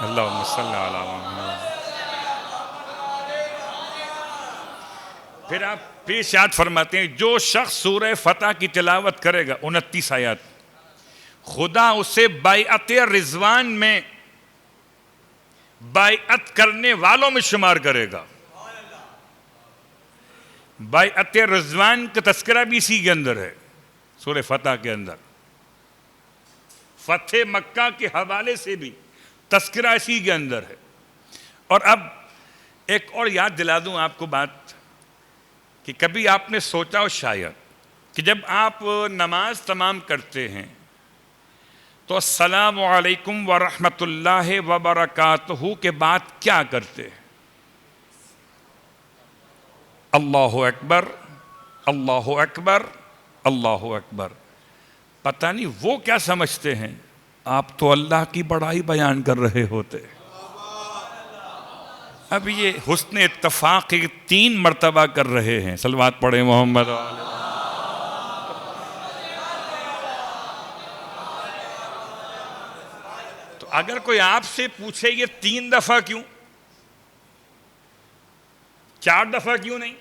اللہم صلی علی محمد. پھر آپ پھر ارشاد فرماتے ہیں جو شخص سورہ فتح کی تلاوت کرے گا 29 آیات خدا اسے بیعت رضوان میں بیعت کرنے والوں میں شمار کرے گا. بیعت رضوان کا تذکرہ بھی اسی کے اندر ہے سورہ فتح کے اندر. فتح مکہ کے حوالے سے بھی تذکرہ اسی کے اندر ہے. اور اب ایک اور یاد دلا دوں آپ کو بات کہ کبھی آپ نے سوچا ہو شاید کہ جب آپ نماز تمام کرتے ہیں تو السلام علیکم ورحمۃ اللہ وبرکاتہ کے بعد کیا کرتے ہیں؟ اللہ اکبر اللہ اکبر اللہ اکبر. پتہ نہیں وہ کیا سمجھتے ہیں آپ تو اللہ کی بڑائی بیان کر رہے ہوتے. اب یہ حسن اتفاق 3 مرتبہ کر رہے ہیں. صلوات پڑھیں محمد. تو اگر کوئی آپ سے پوچھے یہ 3 دفعہ کیوں، 4 دفعہ کیوں نہیں،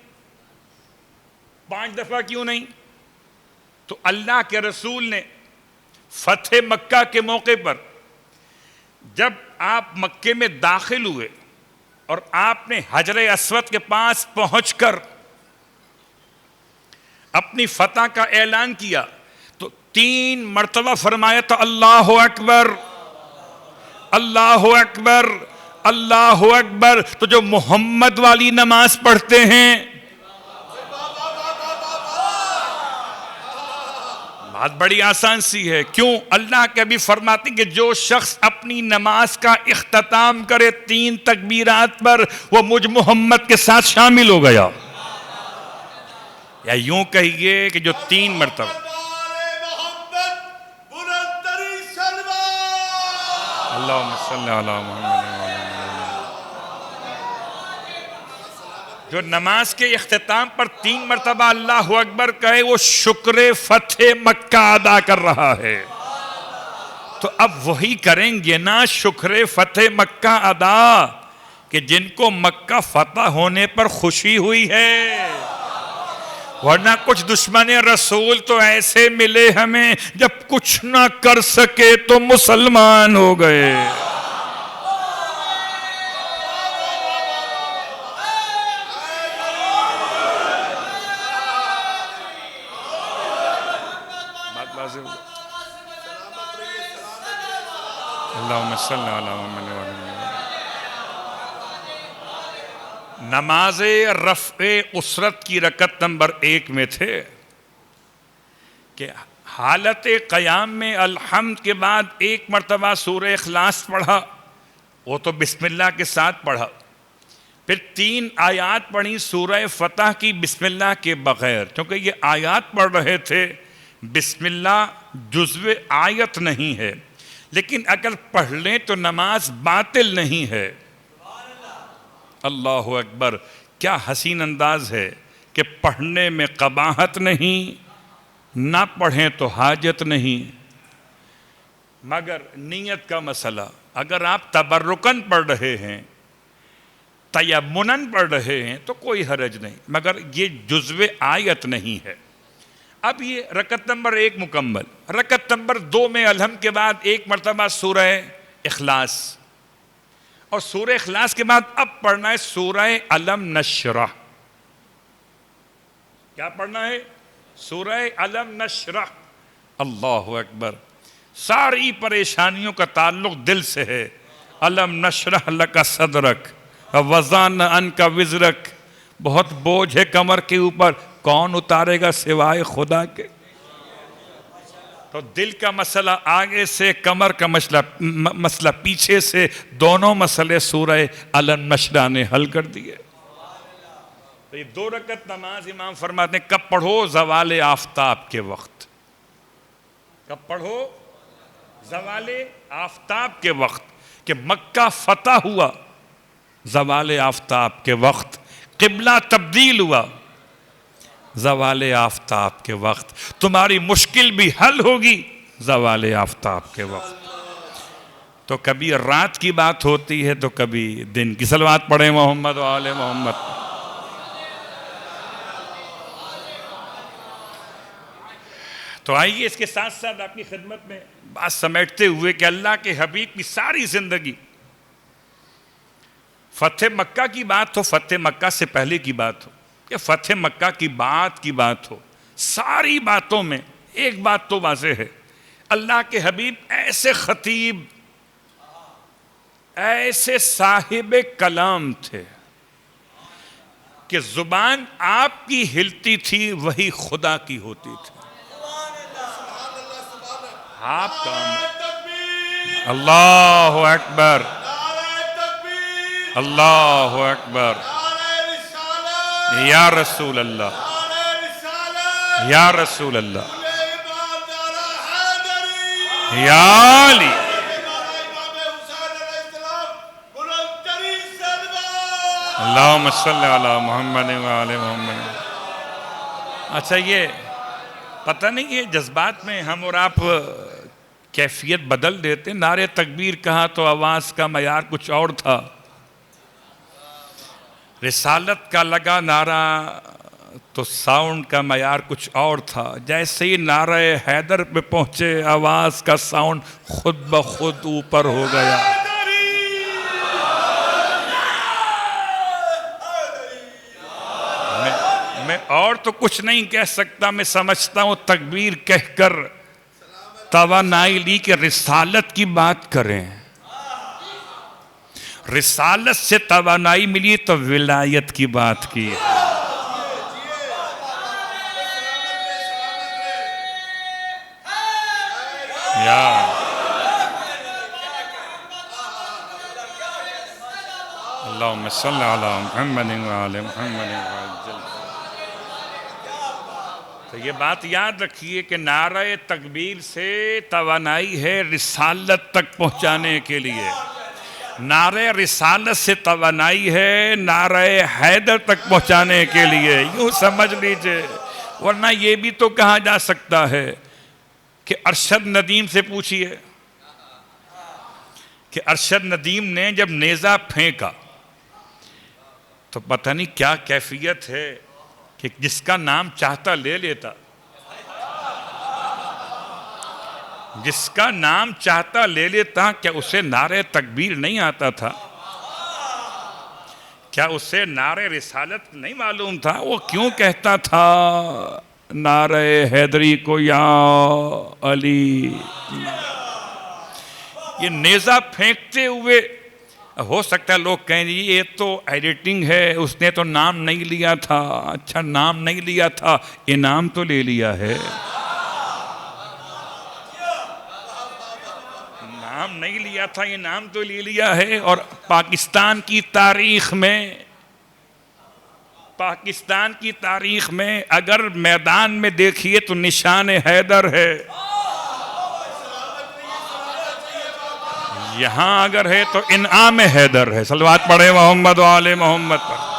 5 دفعہ کیوں نہیں، تو اللہ کے رسول نے فتح مکہ کے موقع پر جب آپ مکے میں داخل ہوئے اور آپ نے حجر اسود کے پاس پہنچ کر اپنی فتح کا اعلان کیا تو 3 مرتبہ فرمایا تھا اللہ اکبر اللہ اکبر اللہ اکبر. تو جو محمد والی نماز پڑھتے ہیں بات بڑی آسان سی ہے. کیوں؟ اللہ کے بھی فرماتے ہیں کہ جو شخص اپنی نماز کا اختتام کرے 3 تکبیرات پر وہ مجھ محمد کے ساتھ شامل ہو گیا. یا یوں کہیے کہ جو 3 مرتبہ اللہم صلی علی محمد جو نماز کے اختتام پر 3 مرتبہ اللہ اکبر کہے وہ شکر فتح مکہ ادا کر رہا ہے. تو اب وہی کریں گے نا شکر فتح مکہ ادا کہ جن کو مکہ فتح ہونے پر خوشی ہوئی ہے. ورنہ کچھ دشمن رسول تو ایسے ملے ہمیں جب کچھ نہ کر سکے تو مسلمان ہو گئے. اللہم صلی علی محمد. نماز رفع اسرت کی رکعت نمبر 1 میں تھے کہ حالت قیام میں الحمد کے بعد 1 مرتبہ سورہ اخلاص پڑھا، وہ تو بسم اللہ کے ساتھ پڑھا. پھر 3 آیات پڑھی سورہ فتح کی بسم اللہ کے بغیر، کیونکہ یہ آیات پڑھ رہے تھے. بسم اللہ جزو آیت نہیں ہے، لیکن اگر پڑھ لیں تو نماز باطل نہیں ہے۔ اللہ اکبر، کیا حسین انداز ہے کہ پڑھنے میں قباحت نہیں، نہ پڑھیں تو حاجت نہیں، مگر نیت کا مسئلہ، اگر آپ تبرکن پڑھ رہے ہیں، تیمنن پڑھ رہے ہیں تو کوئی حرج نہیں، مگر یہ جزو آیت نہیں ہے۔ اب یہ رکعت نمبر 1 مکمل، رکعت نمبر 2 میں الحمد کے بعد ایک مرتبہ سورہ اخلاص، اور سورہ اخلاص کے بعد اب پڑھنا ہے سورہ الم نشرح۔ کیا پڑھنا ہے؟ سورہ الم نشرح۔ اللہ اکبر، ساری پریشانیوں کا تعلق دل سے ہے۔ الم نشرح لک صدرک ووضعنا عنک وزرک، بہت بوجھ ہے کمر کے اوپر، کون اتارے گا سوائے خدا کے؟ تو دل کا مسئلہ آگے سے، کمر کا مسئلہ پیچھے سے، دونوں مسئلے سورہ الم نشرح نے حل کر دیے۔ تو یہ 2 رکعت نماز امام فرماتے ہیں کب پڑھو؟ زوال آفتاب کے وقت۔ کب پڑھو؟ زوال آفتاب کے وقت، کہ مکہ فتح ہوا زوال آفتاب کے وقت، قبلہ تبدیل ہوا زوال آفتاب کے وقت، تمہاری مشکل بھی حل ہوگی زوال آفتاب کے وقت۔ تو کبھی رات کی بات ہوتی ہے تو کبھی دن کی۔ صلوات پڑھیں محمد و آل محمد۔ تو آئیے اس کے ساتھ ساتھ آپ کی خدمت میں بات سمیٹتے ہوئے کہ اللہ کے حبیب کی ساری زندگی، فتح مکہ کی بات ہو، فتح مکہ سے پہلے کی بات ہو، کہ فتح مکہ کی بات ہو، ساری باتوں میں ایک بات تو واضح ہے، اللہ کے حبیب ایسے خطیب، ایسے صاحب کلام تھے کہ زبان آپ کی ہلتی تھی وہی خدا کی ہوتی تھی۔ آپ کا اللہ اکبر، اللہ اکبر، یا رسول اللہ، یا رسول اللہ، یا علی، اللہم صلی علی محمد و آل محمد۔ اچھا، یہ پتہ نہیں یہ جذبات میں ہم اور آپ کیفیت بدل دیتے۔ نعرے تکبیر کہا تو آواز کا معیار کچھ اور تھا، رسالت کا لگا نعرہ تو ساؤنڈ کا معیار کچھ اور تھا۔ جیسے ہی نعرہ حیدر پہ پہنچے آواز کا ساؤنڈ خود بخود اوپر ہو گیا۔ میں اور تو کچھ نہیں کہہ سکتا، میں سمجھتا ہوں تکبیر کہہ کر توانائی لی کہ رسالت کی بات کریں، رسالت سے توانائی ملی تو ولایت کی بات کی ہے۔ اللہم صلی علی محمد و آل محمد۔ تو یہ بات یاد رکھیے کہ نعرہ تکبیر سے توانائی ہے رسالت تک پہنچانے کے لیے، نعرہ رسالت سے توانائی ہے نعرہ حیدر تک پہنچانے کے لیے، یوں سمجھ لیجئے۔ ورنہ یہ بھی تو کہا جا سکتا ہے کہ ارشد ندیم سے پوچھئے کہ ارشد ندیم نے جب نیزہ پھینکا تو پتہ نہیں کیا کیفیت ہے کہ جس کا نام چاہتا لے لیتا، جس کا نام چاہتا لے لیتا۔ کیا اسے نعرہ تکبیر نہیں آتا تھا؟ کیا اسے نعرہ رسالت نہیں معلوم تھا؟ وہ کیوں کہتا تھا نعرہ حیدری کو یا علی؟ یہ نیزہ پھینکتے ہوئے ہو سکتا ہے لوگ کہیں جی یہ تو ایڈیٹنگ ہے، اس نے تو نام نہیں لیا تھا۔ اچھا، نام نہیں لیا تھا، انعام تو لے لیا ہے۔ نام نہیں لیا تھا، انعام تو لے لیا ہے۔ اور پاکستان کی تاریخ میں اگر میدان میں دیکھیے تو نشان حیدر ہے۔ یہاں اگر ہے تو انعام حیدر ہے. صلوات پڑھے محمد و آل محمد پر.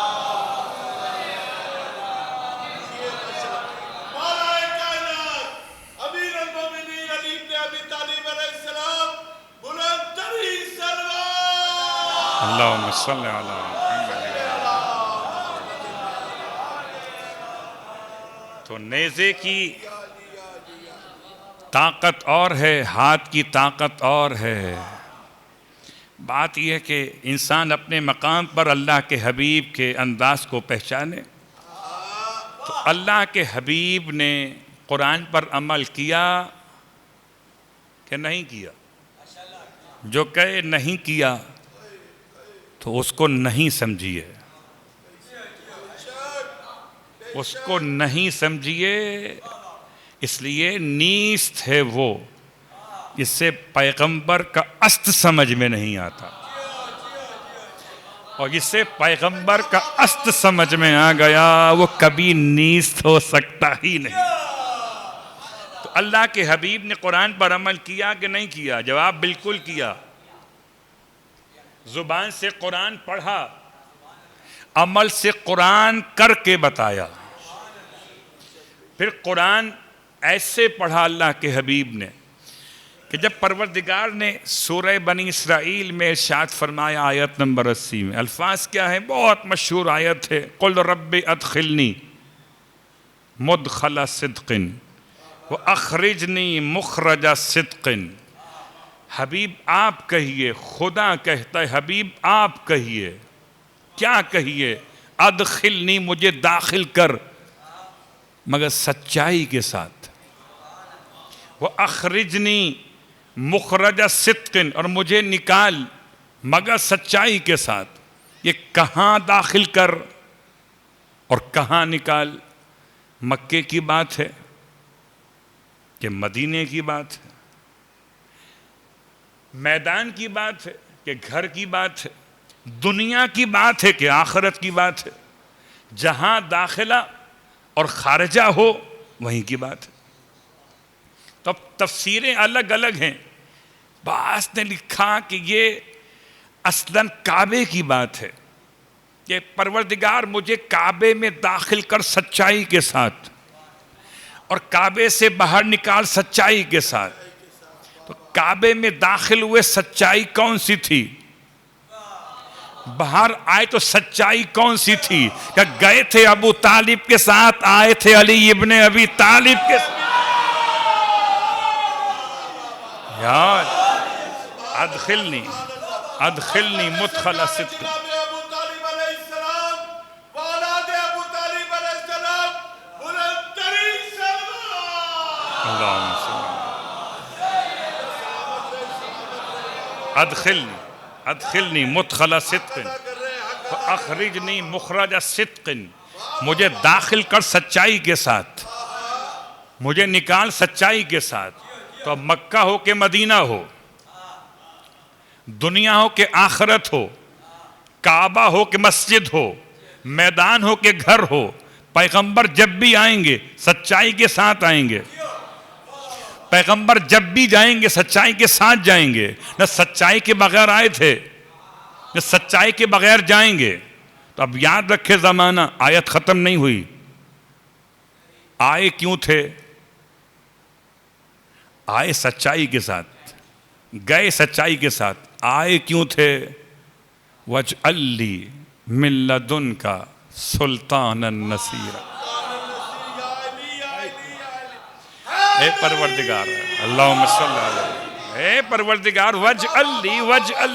اللہم صلی علی محمد. تو نیزے کی طاقت اور ہے، ہاتھ کی طاقت اور ہے. بات یہ ہے کہ انسان اپنے مقام پر اللہ کے حبیب کے انداز کو پہچانے. تو اللہ کے حبیب نے قرآن پر عمل کیا کہ نہیں کیا؟ جو کہے نہیں کیا تو اس کو نہیں سمجھیے، اس کو نہیں سمجھیے. اس لیے نیست ہے وہ جس سے پیغمبر کا است سمجھ میں نہیں آتا، اور جس سے پیغمبر کا است سمجھ میں آ گیا وہ کبھی نیست ہو سکتا ہی نہیں. تو اللہ کے حبیب نے قرآن پر عمل کیا کہ نہیں کیا؟ جواب بالکل کیا. زبان سے قرآن پڑھا، عمل سے قرآن کر کے بتایا. پھر قرآن ایسے پڑھا اللہ کے حبیب نے کہ جب پروردگار نے سورہ بنی اسرائیل میں ارشاد فرمایا آیت نمبر 80 میں، الفاظ کیا ہے؟ بہت مشہور آیت ہے، قل رب ادخلنی مدخل صدق واخرجنی مخرج صدق. حبیب آپ کہیے، خدا کہتا ہے حبیب آپ کہیے. کیا کہیے؟ ادخلنی، مجھے داخل کر، مگر سچائی کے ساتھ. وَأَخْرِجْنِي مُخْرَجَ صِدْقٍ، اور مجھے نکال مگر سچائی کے ساتھ. یہ کہاں داخل کر اور کہاں نکال؟ مکے کی بات ہے کہ مدینے کی بات ہے؟ میدان کی بات ہے کہ گھر کی بات ہے؟ دنیا کی بات ہے کہ آخرت کی بات ہے؟ جہاں داخلہ اور خارجہ ہو وہیں کی بات ہے. تو اب تفسیریں الگ الگ ہیں. بعض نے لکھا کہ یہ اصلاً کعبے کی بات ہے کہ پروردگار مجھے کعبے میں داخل کر سچائی کے ساتھ، اور کعبے سے باہر نکال سچائی کے ساتھ. تو کعبے میں داخل ہوئے سچائی کون سی تھی؟ باہر آئے تو سچائی کون سی تھی؟ کہ گئے تھے ابو طالب کے ساتھ، آئے تھے علی ابن ابی طالب کے ساتھ. یار ادخلنی مدخل صدق. ادخلنی مدخل صدق واخرجنی مخرج صدق. مجھے داخل کر سچائی کے ساتھ، مجھے نکال سچائی کے ساتھ. تو اب مکہ ہو کہ مدینہ ہو، دنیا ہو کہ آخرت ہو، کعبہ ہو کہ مسجد ہو، میدان ہو کہ گھر ہو، پیغمبر جب بھی آئیں گے سچائی کے ساتھ آئیں گے. پیغمبر جب بھی جائیں گے سچائی کے ساتھ جائیں گے. نہ سچائی کے بغیر آئے تھے نہ سچائی کے بغیر جائیں گے. تو اب یاد رکھے زمانہ، آیت ختم نہیں ہوئی. آئے کیوں تھے؟ آئے سچائی کے ساتھ، گئے سچائی کے ساتھ. آئے کیوں تھے؟ وَاجْعَلْ لِي مِن لَّدُنْكَ سُلْطَانًا نَصِيرًا. اے پروردگار، اللہم صلی علیہ، اے پروردگار وَاجْعَلْ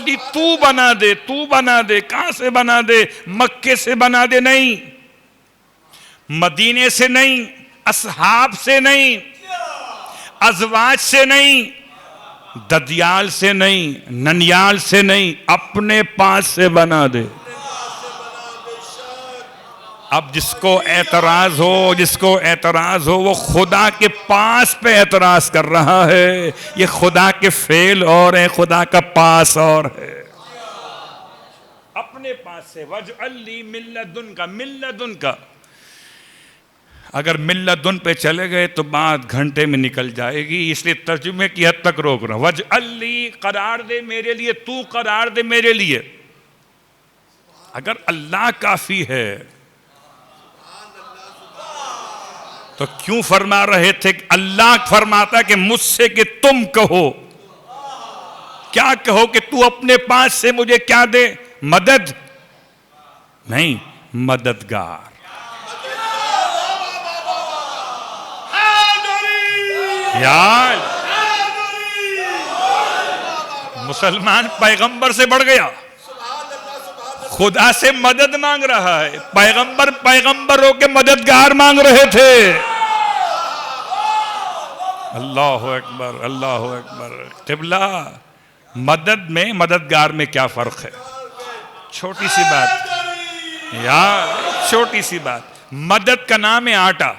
لِي، تو بنا دے، تو بنا دے. کہاں سے بنا دے؟ مکے سے بنا دے نہیں، مدینے سے نہیں، اصحاب سے نہیں، ازواج سے نہیں، ددیال سے نہیں، ننیال سے نہیں، اپنے پاس سے بنا دے. اب جس کو اعتراض ہو وہ خدا کے پاس پہ اعتراض کر رہا ہے. یہ خدا کے فعل اور ہے، خدا کا پاس اور ہے. اپنے پاس سے. وَاجْعَلْ لِي مِن لَّدُنْكَ، مِن لَّدُنْكَ. اگر ملت پہ چلے گئے تو بات گھنٹے میں نکل جائے گی، اس لیے ترجمے کی حد تک روک رہا ہوں۔ وَاجْعَلْ لِي، قرار دے میرے لیے، تو قرار دے میرے لیے۔ اگر اللہ کافی ہے تو کیوں فرما رہے تھے کہ اللہ فرماتا کہ مجھ سے کہ تم کہو، کیا کہو کہ تو اپنے پاس سے مجھے کیا دے؟ مدد نہیں، مددگار۔ یار مسلمان پیغمبر سے بڑھ گیا، خدا سے مدد مانگ رہا ہے، پیغمبر ہو کے مددگار مانگ رہے تھے۔ اللہ اکبر، اللہ اکبر۔ قبلہ، مدد میں مددگار میں کیا فرق ہے؟ چھوٹی سی بات یار، چھوٹی سی بات۔ مدد کا نام ہے آٹا،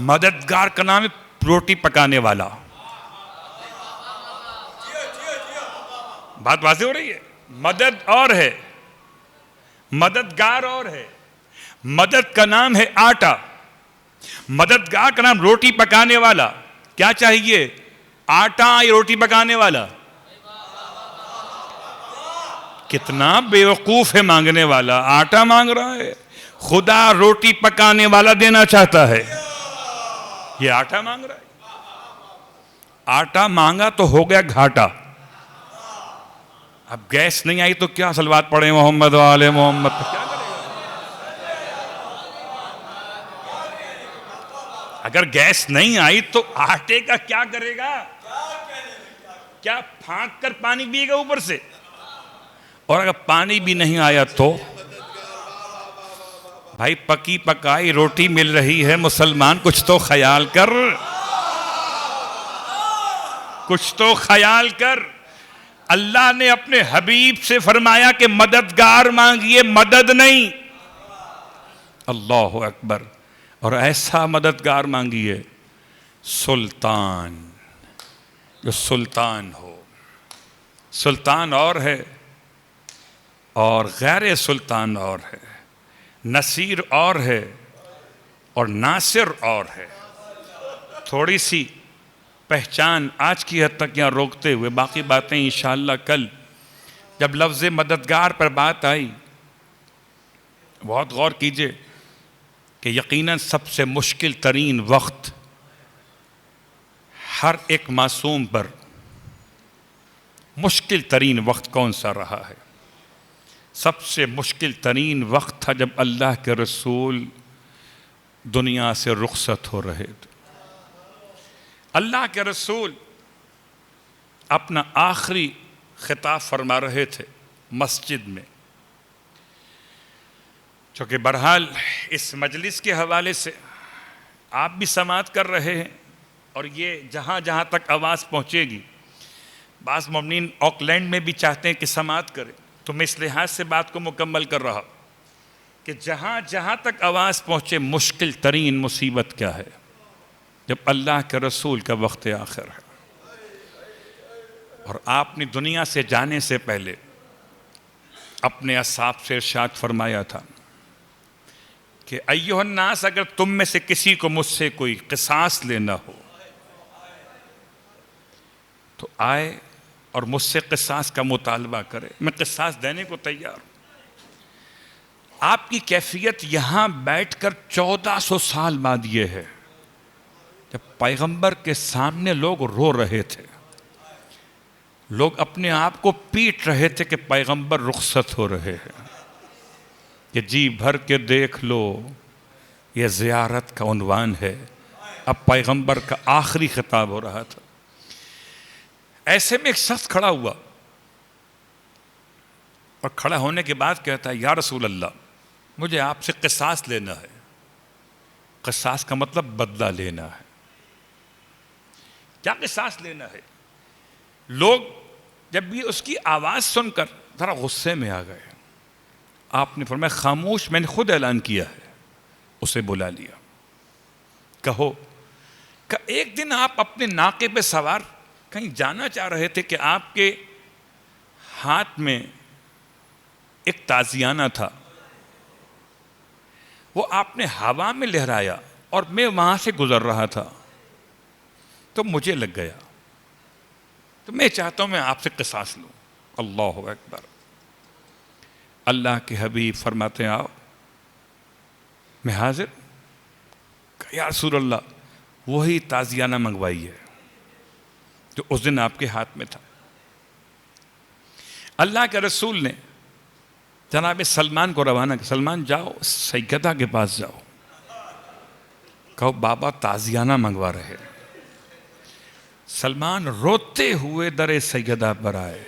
مددگار کا نام ہے روٹی پکانے والا۔ بات واضح ہو رہی ہے؟ مدد اور ہے، مددگار اور ہے۔ مدد کا نام ہے آٹا، مددگار کا نام روٹی پکانے والا۔ کیا چاہیے؟ آٹا یا روٹی پکانے والا؟ کتنا بیوقوف ہے مانگنے والا، آٹا مانگ رہا ہے۔ خدا روٹی پکانے والا دینا چاہتا ہے، یہ آٹا مانگ رہا ہے۔ آٹا مانگا تو ہو گیا گھاٹا۔ اب گیس نہیں آئی تو کیا صلوات پڑھیں محمد وآل محمد، کیا کرے گا؟ اگر گیس نہیں آئی تو آٹے کا کیا کرے گا؟ کیا پھانک کر پانی پیے گا اوپر سے؟ اور اگر پانی بھی نہیں آیا تو بھائی پکی پکائی روٹی مل رہی ہے، مسلمان کچھ تو خیال کر، کچھ تو خیال کر۔ اللہ نے اپنے حبیب سے فرمایا کہ مددگار مانگیے، مدد نہیں۔ اللہ اکبر۔ اور ایسا مددگار مانگیے سلطان، جو سلطان ہو۔ سلطان اور ہے اور غیر سلطان اور ہے، نصیر اور ہے اور ناصر اور ہے۔ تھوڑی سی پہچان آج کی حد تک یہاں روکتے ہوئے، باقی باتیں انشاءاللہ کل جب لفظ مددگار پر بات آئی، بہت غور کیجئے کہ یقیناً سب سے مشکل ترین وقت ہر ایک معصوم پر، مشکل ترین وقت کون سا رہا ہے؟ سب سے مشکل ترین وقت تھا جب اللہ کے رسول دنیا سے رخصت ہو رہے تھے۔ اللہ کے رسول اپنا آخری خطاب فرما رہے تھے مسجد میں، چونکہ بہرحال اس مجلس کے حوالے سے آپ بھی سماعت کر رہے ہیں، اور یہ جہاں جہاں تک آواز پہنچے گی، بعض مومنین آکلینڈ میں بھی چاہتے ہیں کہ سماعت کریں، تو میں اس لحاظ سے بات کو مکمل کر رہا کہ جہاں جہاں تک آواز پہنچے، مشکل ترین مصیبت کیا ہے؟ جب اللہ کے رسول کا وقت آخر ہے، اور آپ نے دنیا سے جانے سے پہلے اپنے اصحاب سے ارشاد فرمایا تھا کہ ایھا الناس، اگر تم میں سے کسی کو مجھ سے کوئی قصاص لینا ہو تو آئے اور مجھ سے قصاص کا مطالبہ کرے، میں قصاص دینے کو تیار ہوں۔ آپ کی کیفیت یہاں بیٹھ کر 1400 سال بعد یہ ہے، جب پیغمبر کے سامنے لوگ رو رہے تھے، لوگ اپنے آپ کو پیٹ رہے تھے کہ پیغمبر رخصت ہو رہے ہیں، کہ جی بھر کے دیکھ لو، یہ زیارت کا عنوان ہے۔ اب پیغمبر کا آخری خطاب ہو رہا تھا۔ ایسے میں ایک شخص کھڑا ہوا، اور کھڑا ہونے کے بعد کہتا ہے، یا رسول اللہ، مجھے آپ سے قصاص لینا ہے۔ قصاص کا مطلب بدلہ لینا ہے۔ کیا قصاص لینا ہے؟ لوگ جب بھی اس کی آواز سن کر ذرا غصے میں آ گئے۔ آپ نے فرمایا، خاموش، میں نے خود اعلان کیا ہے۔ اسے بلا لیا، کہو کہ ایک دن آپ اپنے ناقے پہ سوار کہیں جانا چاہ رہے تھے کہ آپ کے ہاتھ میں ایک تازیانہ تھا، وہ آپ نے ہوا میں لہرایا اور میں وہاں سے گزر رہا تھا تو مجھے لگ گیا، تو میں چاہتا ہوں میں آپ سے قصاص لوں۔ اللہ اکبر۔ اللہ کے حبیب فرماتے ہیں آؤ، میں حاضر۔ کہا یا رسول اللہ، وہی تازیانہ منگوائی ہے جو اس دن آپ کے ہاتھ میں تھا۔ اللہ کے رسول نے جناب سلمان کو روانہ کیا، سلمان جاؤ سیدہ کے پاس جاؤ، کہو بابا تازیانہ منگوا رہے۔ سلمان روتے ہوئے در سیدہ پر آئے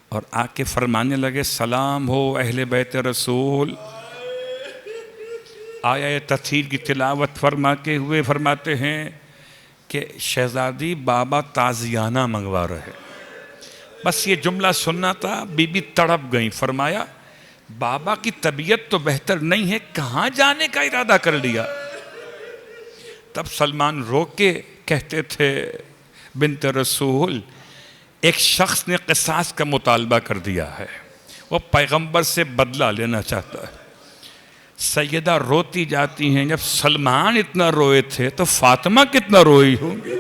اور آ کے فرمانے لگے سلام ہو اہل بیت رسول۔ آیہ تطہیر کی تلاوت فرما کے ہوئے فرماتے ہیں کہ شہزادی بابا تازیانہ منگوا رہے۔ بس یہ جملہ سننا تھا، بی بی تڑپ گئیں۔ فرمایا بابا کی طبیعت تو بہتر نہیں ہے، کہاں جانے کا ارادہ کر لیا؟ تب سلمان رو کے کہتے تھے بنت رسول، ایک شخص نے قصاص کا مطالبہ کر دیا ہے، وہ پیغمبر سے بدلہ لینا چاہتا ہے۔ سیدہ روتی جاتی ہیں، جب سلمان اتنا روئے تھے تو فاطمہ کتنا روئی ہوں گی۔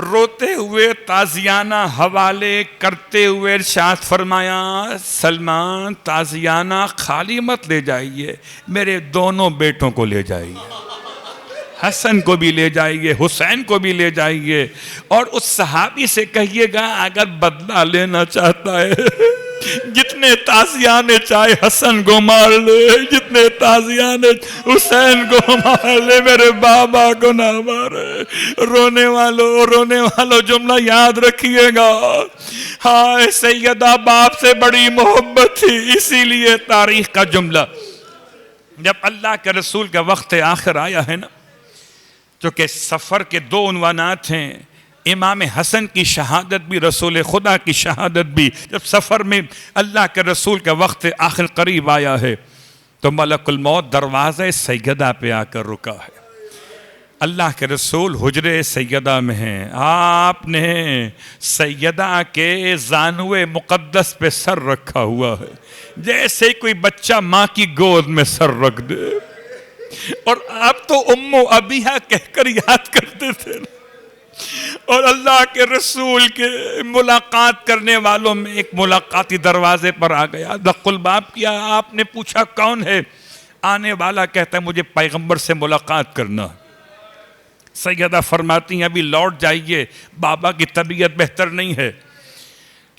روتے ہوئے تازیانہ حوالے کرتے ہوئے ارشاد فرمایا سلمان تازیانہ خالی مت لے جائیے، میرے دونوں بیٹوں کو لے جائیے، حسن کو بھی لے جائیے، حسین کو بھی لے جائیے، اور اس صحابی سے کہیے گا اگر بدلہ لینا چاہتا ہے جتنے تازیانے چاہے حسن کو مار لے، جتنے تازیانے حسین کو مار لے، میرے بابا کو نہ مارے۔ رونے والوں جملہ یاد رکھیے گا، ہائے سیدہ باپ سے بڑی محبت تھی، اسی لیے تاریخ کا جملہ جب اللہ کے رسول کا وقت آخر آیا ہے نا، جو کہ سفر کے دو عنوانات ہیں، امام حسن کی شہادت بھی، رسول خدا کی شہادت بھی، جب سفر میں اللہ کے رسول کا وقت آخر قریب آیا ہے تو ملک الموت دروازہ سیدہ پہ آ کر رکا ہے۔ اللہ کے رسول حجرے سیدہ میں ہیں، آپ نے سیدہ کے زانوے مقدس پہ سر رکھا ہوا ہے، جیسے کوئی بچہ ماں کی گود میں سر رکھ دے، اور آپ تو امو ابیہ کہہ کر یاد کرتے تھے، اور اللہ کے رسول کے ملاقات کرنے والوں میں ایک ملاقاتی دروازے پر آ گیا، دق الباب کیا، آپ نے پوچھا کون ہے؟ آنے والا کہتا ہے مجھے پیغمبر سے ملاقات کرنا۔ سیدہ فرماتی ہیں ابھی لوٹ جائیے، بابا کی طبیعت بہتر نہیں ہے۔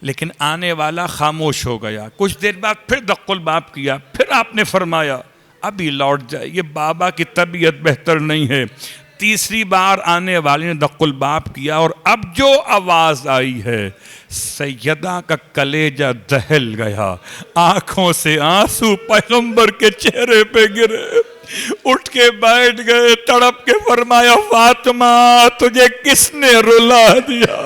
لیکن آنے والا خاموش ہو گیا، کچھ دیر بعد پھر دق الباب کیا، پھر آپ نے فرمایا ابھی لوٹ جائیے، بابا کی طبیعت بہتر نہیں ہے۔ تیسری بار آنے والے نے دق الباب کیا، اور اب جو آواز آئی ہے سیدہ کا کلیجہ دہل گیا، آنکھوں سے آنسو پیغمبر کے چہرے پہ گرے، اٹھ کے بیٹھ گئے، تڑپ کے فرمایا فاطمہ تجھے کس نے رلا دیا؟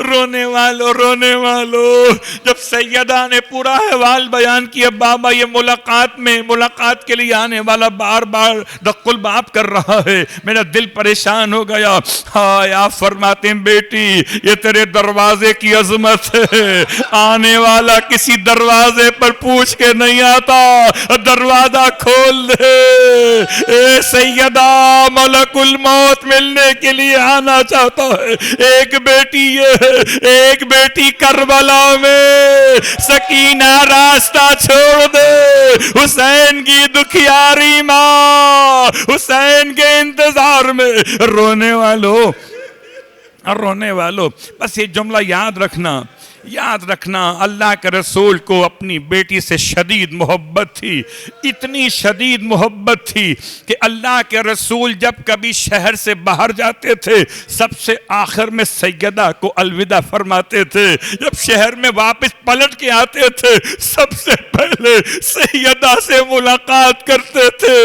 رونے والوں جب سیدہ نے پورا احوال بیان کیا، بابا یہ ملاقات کے لیے آنے والا بار بار دق الباب کر رہا ہے، میرا دل پریشان ہو گیا۔ ہائے آپ فرماتے ہیں بیٹی یہ تیرے دروازے کی عظمت ہے، آنے والا کسی دروازے پر پوچھ کے نہیں آتا، دروازہ کھول دے۔ اے سیدہ ملک الموت ملنے کے لیے آنا چاہتا ہے، ایک بیٹی یہ ہے، ایک بیٹی کربلا میں، سکینہ راستہ چھوڑ دے، حسین کی دکھیاری ماں حسین کے انتظار میں۔ رونے والوں بس یہ جملہ یاد رکھنا، اللہ کے رسول کو اپنی بیٹی سے شدید محبت تھی، اتنی شدید محبت تھی کہ اللہ کے رسول جب کبھی شہر سے باہر جاتے تھے سب سے آخر میں سیدہ کو الوداع فرماتے تھے، جب شہر میں واپس پلٹ کے آتے تھے سب سے پہلے سیدہ سے ملاقات کرتے تھے۔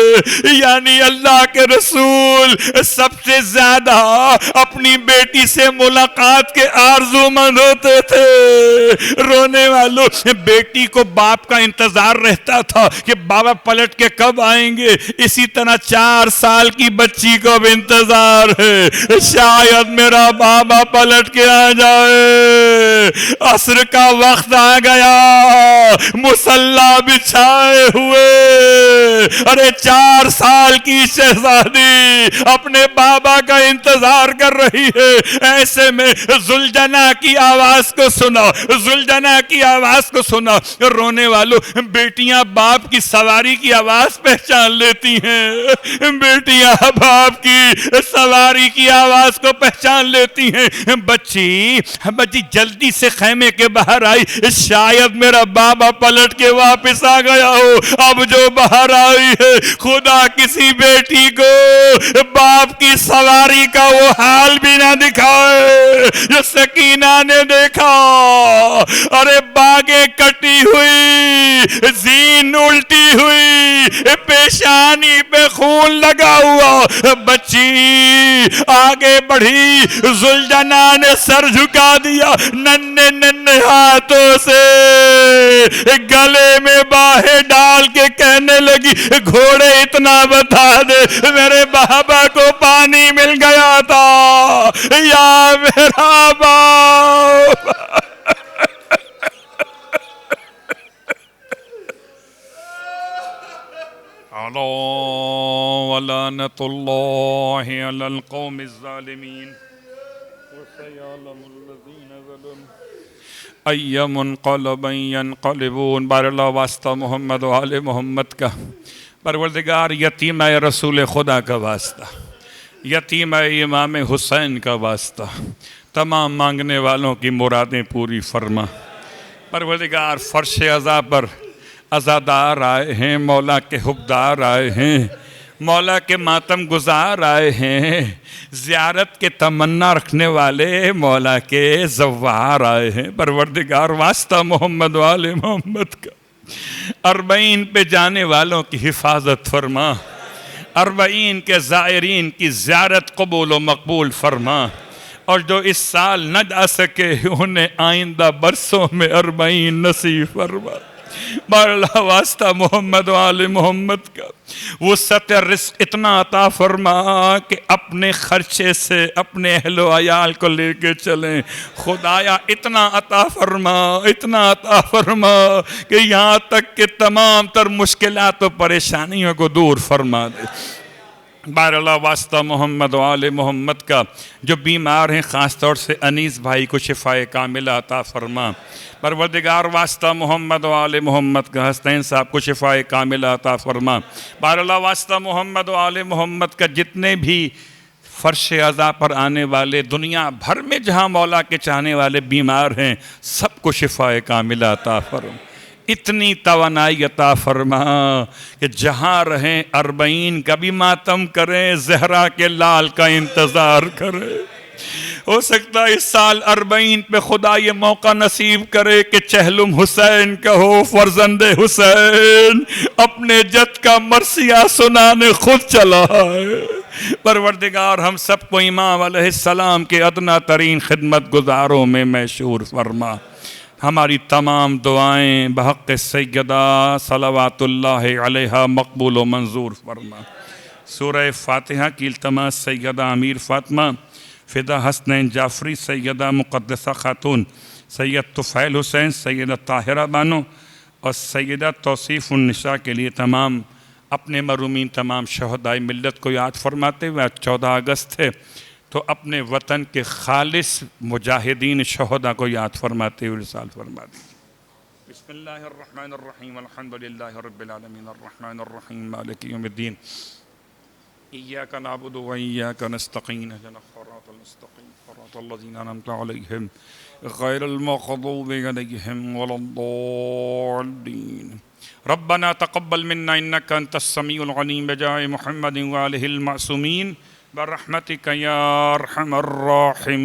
یعنی اللہ کے رسول سب سے زیادہ اپنی بیٹی سے ملاقات کے آرزو مند ہوتے تھے۔ رونے والوں، بیٹی کو باپ کا انتظار رہتا تھا کہ بابا پلٹ کے کب آئیں گے، اسی طرح 4 سال کی بچی کو بھی انتظار ہے، شاید میرا بابا پلٹ کے آ جائے۔ عصر کا وقت آ گیا، مصلی بچھائے ہوئے، ارے 4 سال کی شہزادی اپنے بابا کا انتظار کر رہی ہے۔ ایسے میں زلجنا کی آواز کو سنا، زلجنا کی آواز کو سنا۔ رونے والوں، بیٹیاں باپ کی سواری کی آواز پہچان لیتی ہیں، بیٹیاں باپ کی سواری کی آواز کو پہچان لیتی ہیں۔ بچی جلدی سے خیمے کے باہر آئی، شاید میرا بابا پلٹ کے واپس آ گیا ہو۔ اب جو باہر آئی ہے، خدا کسی بیٹی کو باپ کی سواری کا وہ حال بھی نہ دکھائے جو سکینہ نے دیکھا۔ ارے باگیں کٹی ہوئی، زین الٹی ہوئی، پیشانی پہ خون لگا ہوا، بچی آگے بڑھی، زلجنا نے سر جھکا دیا، ننھے ننھے ہاتھوں سے گلے میں باہیں ڈال کے کہنے لگی، گھوڑے اتنا بتا دے، میرے بابا کو پانی مل گیا تھا یا میرا باپ۔ ولعنۃ اللہ علی القوم الظالمین وسیعلم الذین ظلموا ای منقلب ینقلبون۔ بار اللہ واسطہ محمد و آل محمد کا، پروردگار یتیمہ رسول خدا کا واسطہ، یتیمہ امام حسین کا واسطہ، تمام مانگنے والوں کی مرادیں پوری فرما۔ پروردگار فرش عزا پر عزادار آئے ہیں، مولا کے حبدار آئے ہیں، مولا کے ماتم گزار آئے ہیں، زیارت کے تمنا رکھنے والے مولا کے زوار آئے ہیں۔ پروردگار واسطہ محمد و آل محمد کا، 40 پہ جانے والوں کی حفاظت فرما، 40 کے زائرین کی زیارت قبول و مقبول فرما، اور جو اس سال نہ جا سکے انہیں آئندہ برسوں میں 40 نصیب فرما۔ بار اللہ واسطہ محمد و آل محمد کا، وسعت رزق اتنا عطا فرما کہ اپنے خرچے سے اپنے اہل و عیال کو لے کے چلیں۔ خدایا اتنا عطا فرما، اتنا عطا فرما کہ یہاں تک کہ تمام تر مشکلات و پریشانیوں کو دور فرما دے۔ بار اللہ واسطہ محمد و آل محمد کا، جو بیمار ہیں خاص طور سے انیس بھائی کو شفائے کاملہ عطا فرما۔ پروردگار واسطہ محمد و آل محمد کا، حسنین صاحب کو شفائے کاملہ عطا فرما۔ بار اللہ واسطہ محمد و آل محمد کا، جتنے بھی فرش عزا پر آنے والے دنیا بھر میں جہاں مولا کے چاہنے والے بیمار ہیں، سب کو شفائے کاملہ عطا فرما۔ اتنی توانائی عطا فرما کہ جہاں رہیں 40 کا بھی ماتم کریں، زہرا کے لال کا انتظار کریں۔ ہو سکتا ہے اس سال 40 پہ خدا یہ موقع نصیب کرے کہ چہلم حسین کا ہو، فرزند حسین اپنے جد کا مرثیہ سنانے خود چلا ہے۔ پروردگار ہم سب کو امام علیہ السلام کے ادنا ترین خدمت گزاروں میں محشور فرما۔ ہماری تمام دعائیں بحق سیدہ صلوات اللہ علیہا مقبول و منظور فرما۔ سورہ فاتحہ کی التماس سیدہ امیر فاطمہ، فدا حسنین جعفری، سیدہ مقدسہ خاتون، سید طفیل حسین، سیدہ طاہرہ بانو اور سیدہ توصیف النساء کے لیے تمام اپنے مرحومین تمام شہدائے ملت کو یاد فرماتے ہوئے، آج 14 اگست ہے تو اپنے وطن کے خالص مجاہدین شہداء کو یاد فرماتے ہوئے رسال فرما دیجیے۔ بسم اللہ الرحمن الرحیم، الحمدللہ رب العالمین، الرحمن الرحیم، مالک یوم الدین، ایاک نعبد و ایاک نستعین، اهدنا الصراط المستقیم، صراط الذین انعمت علیہم غیر المغضوب علیہم ولا الضالین۔ ربنا تقبل منا انک انت السمیع العلیم، بجاہ محمد وآلہ المعصومین برحمتک یا ارحم الراحمین۔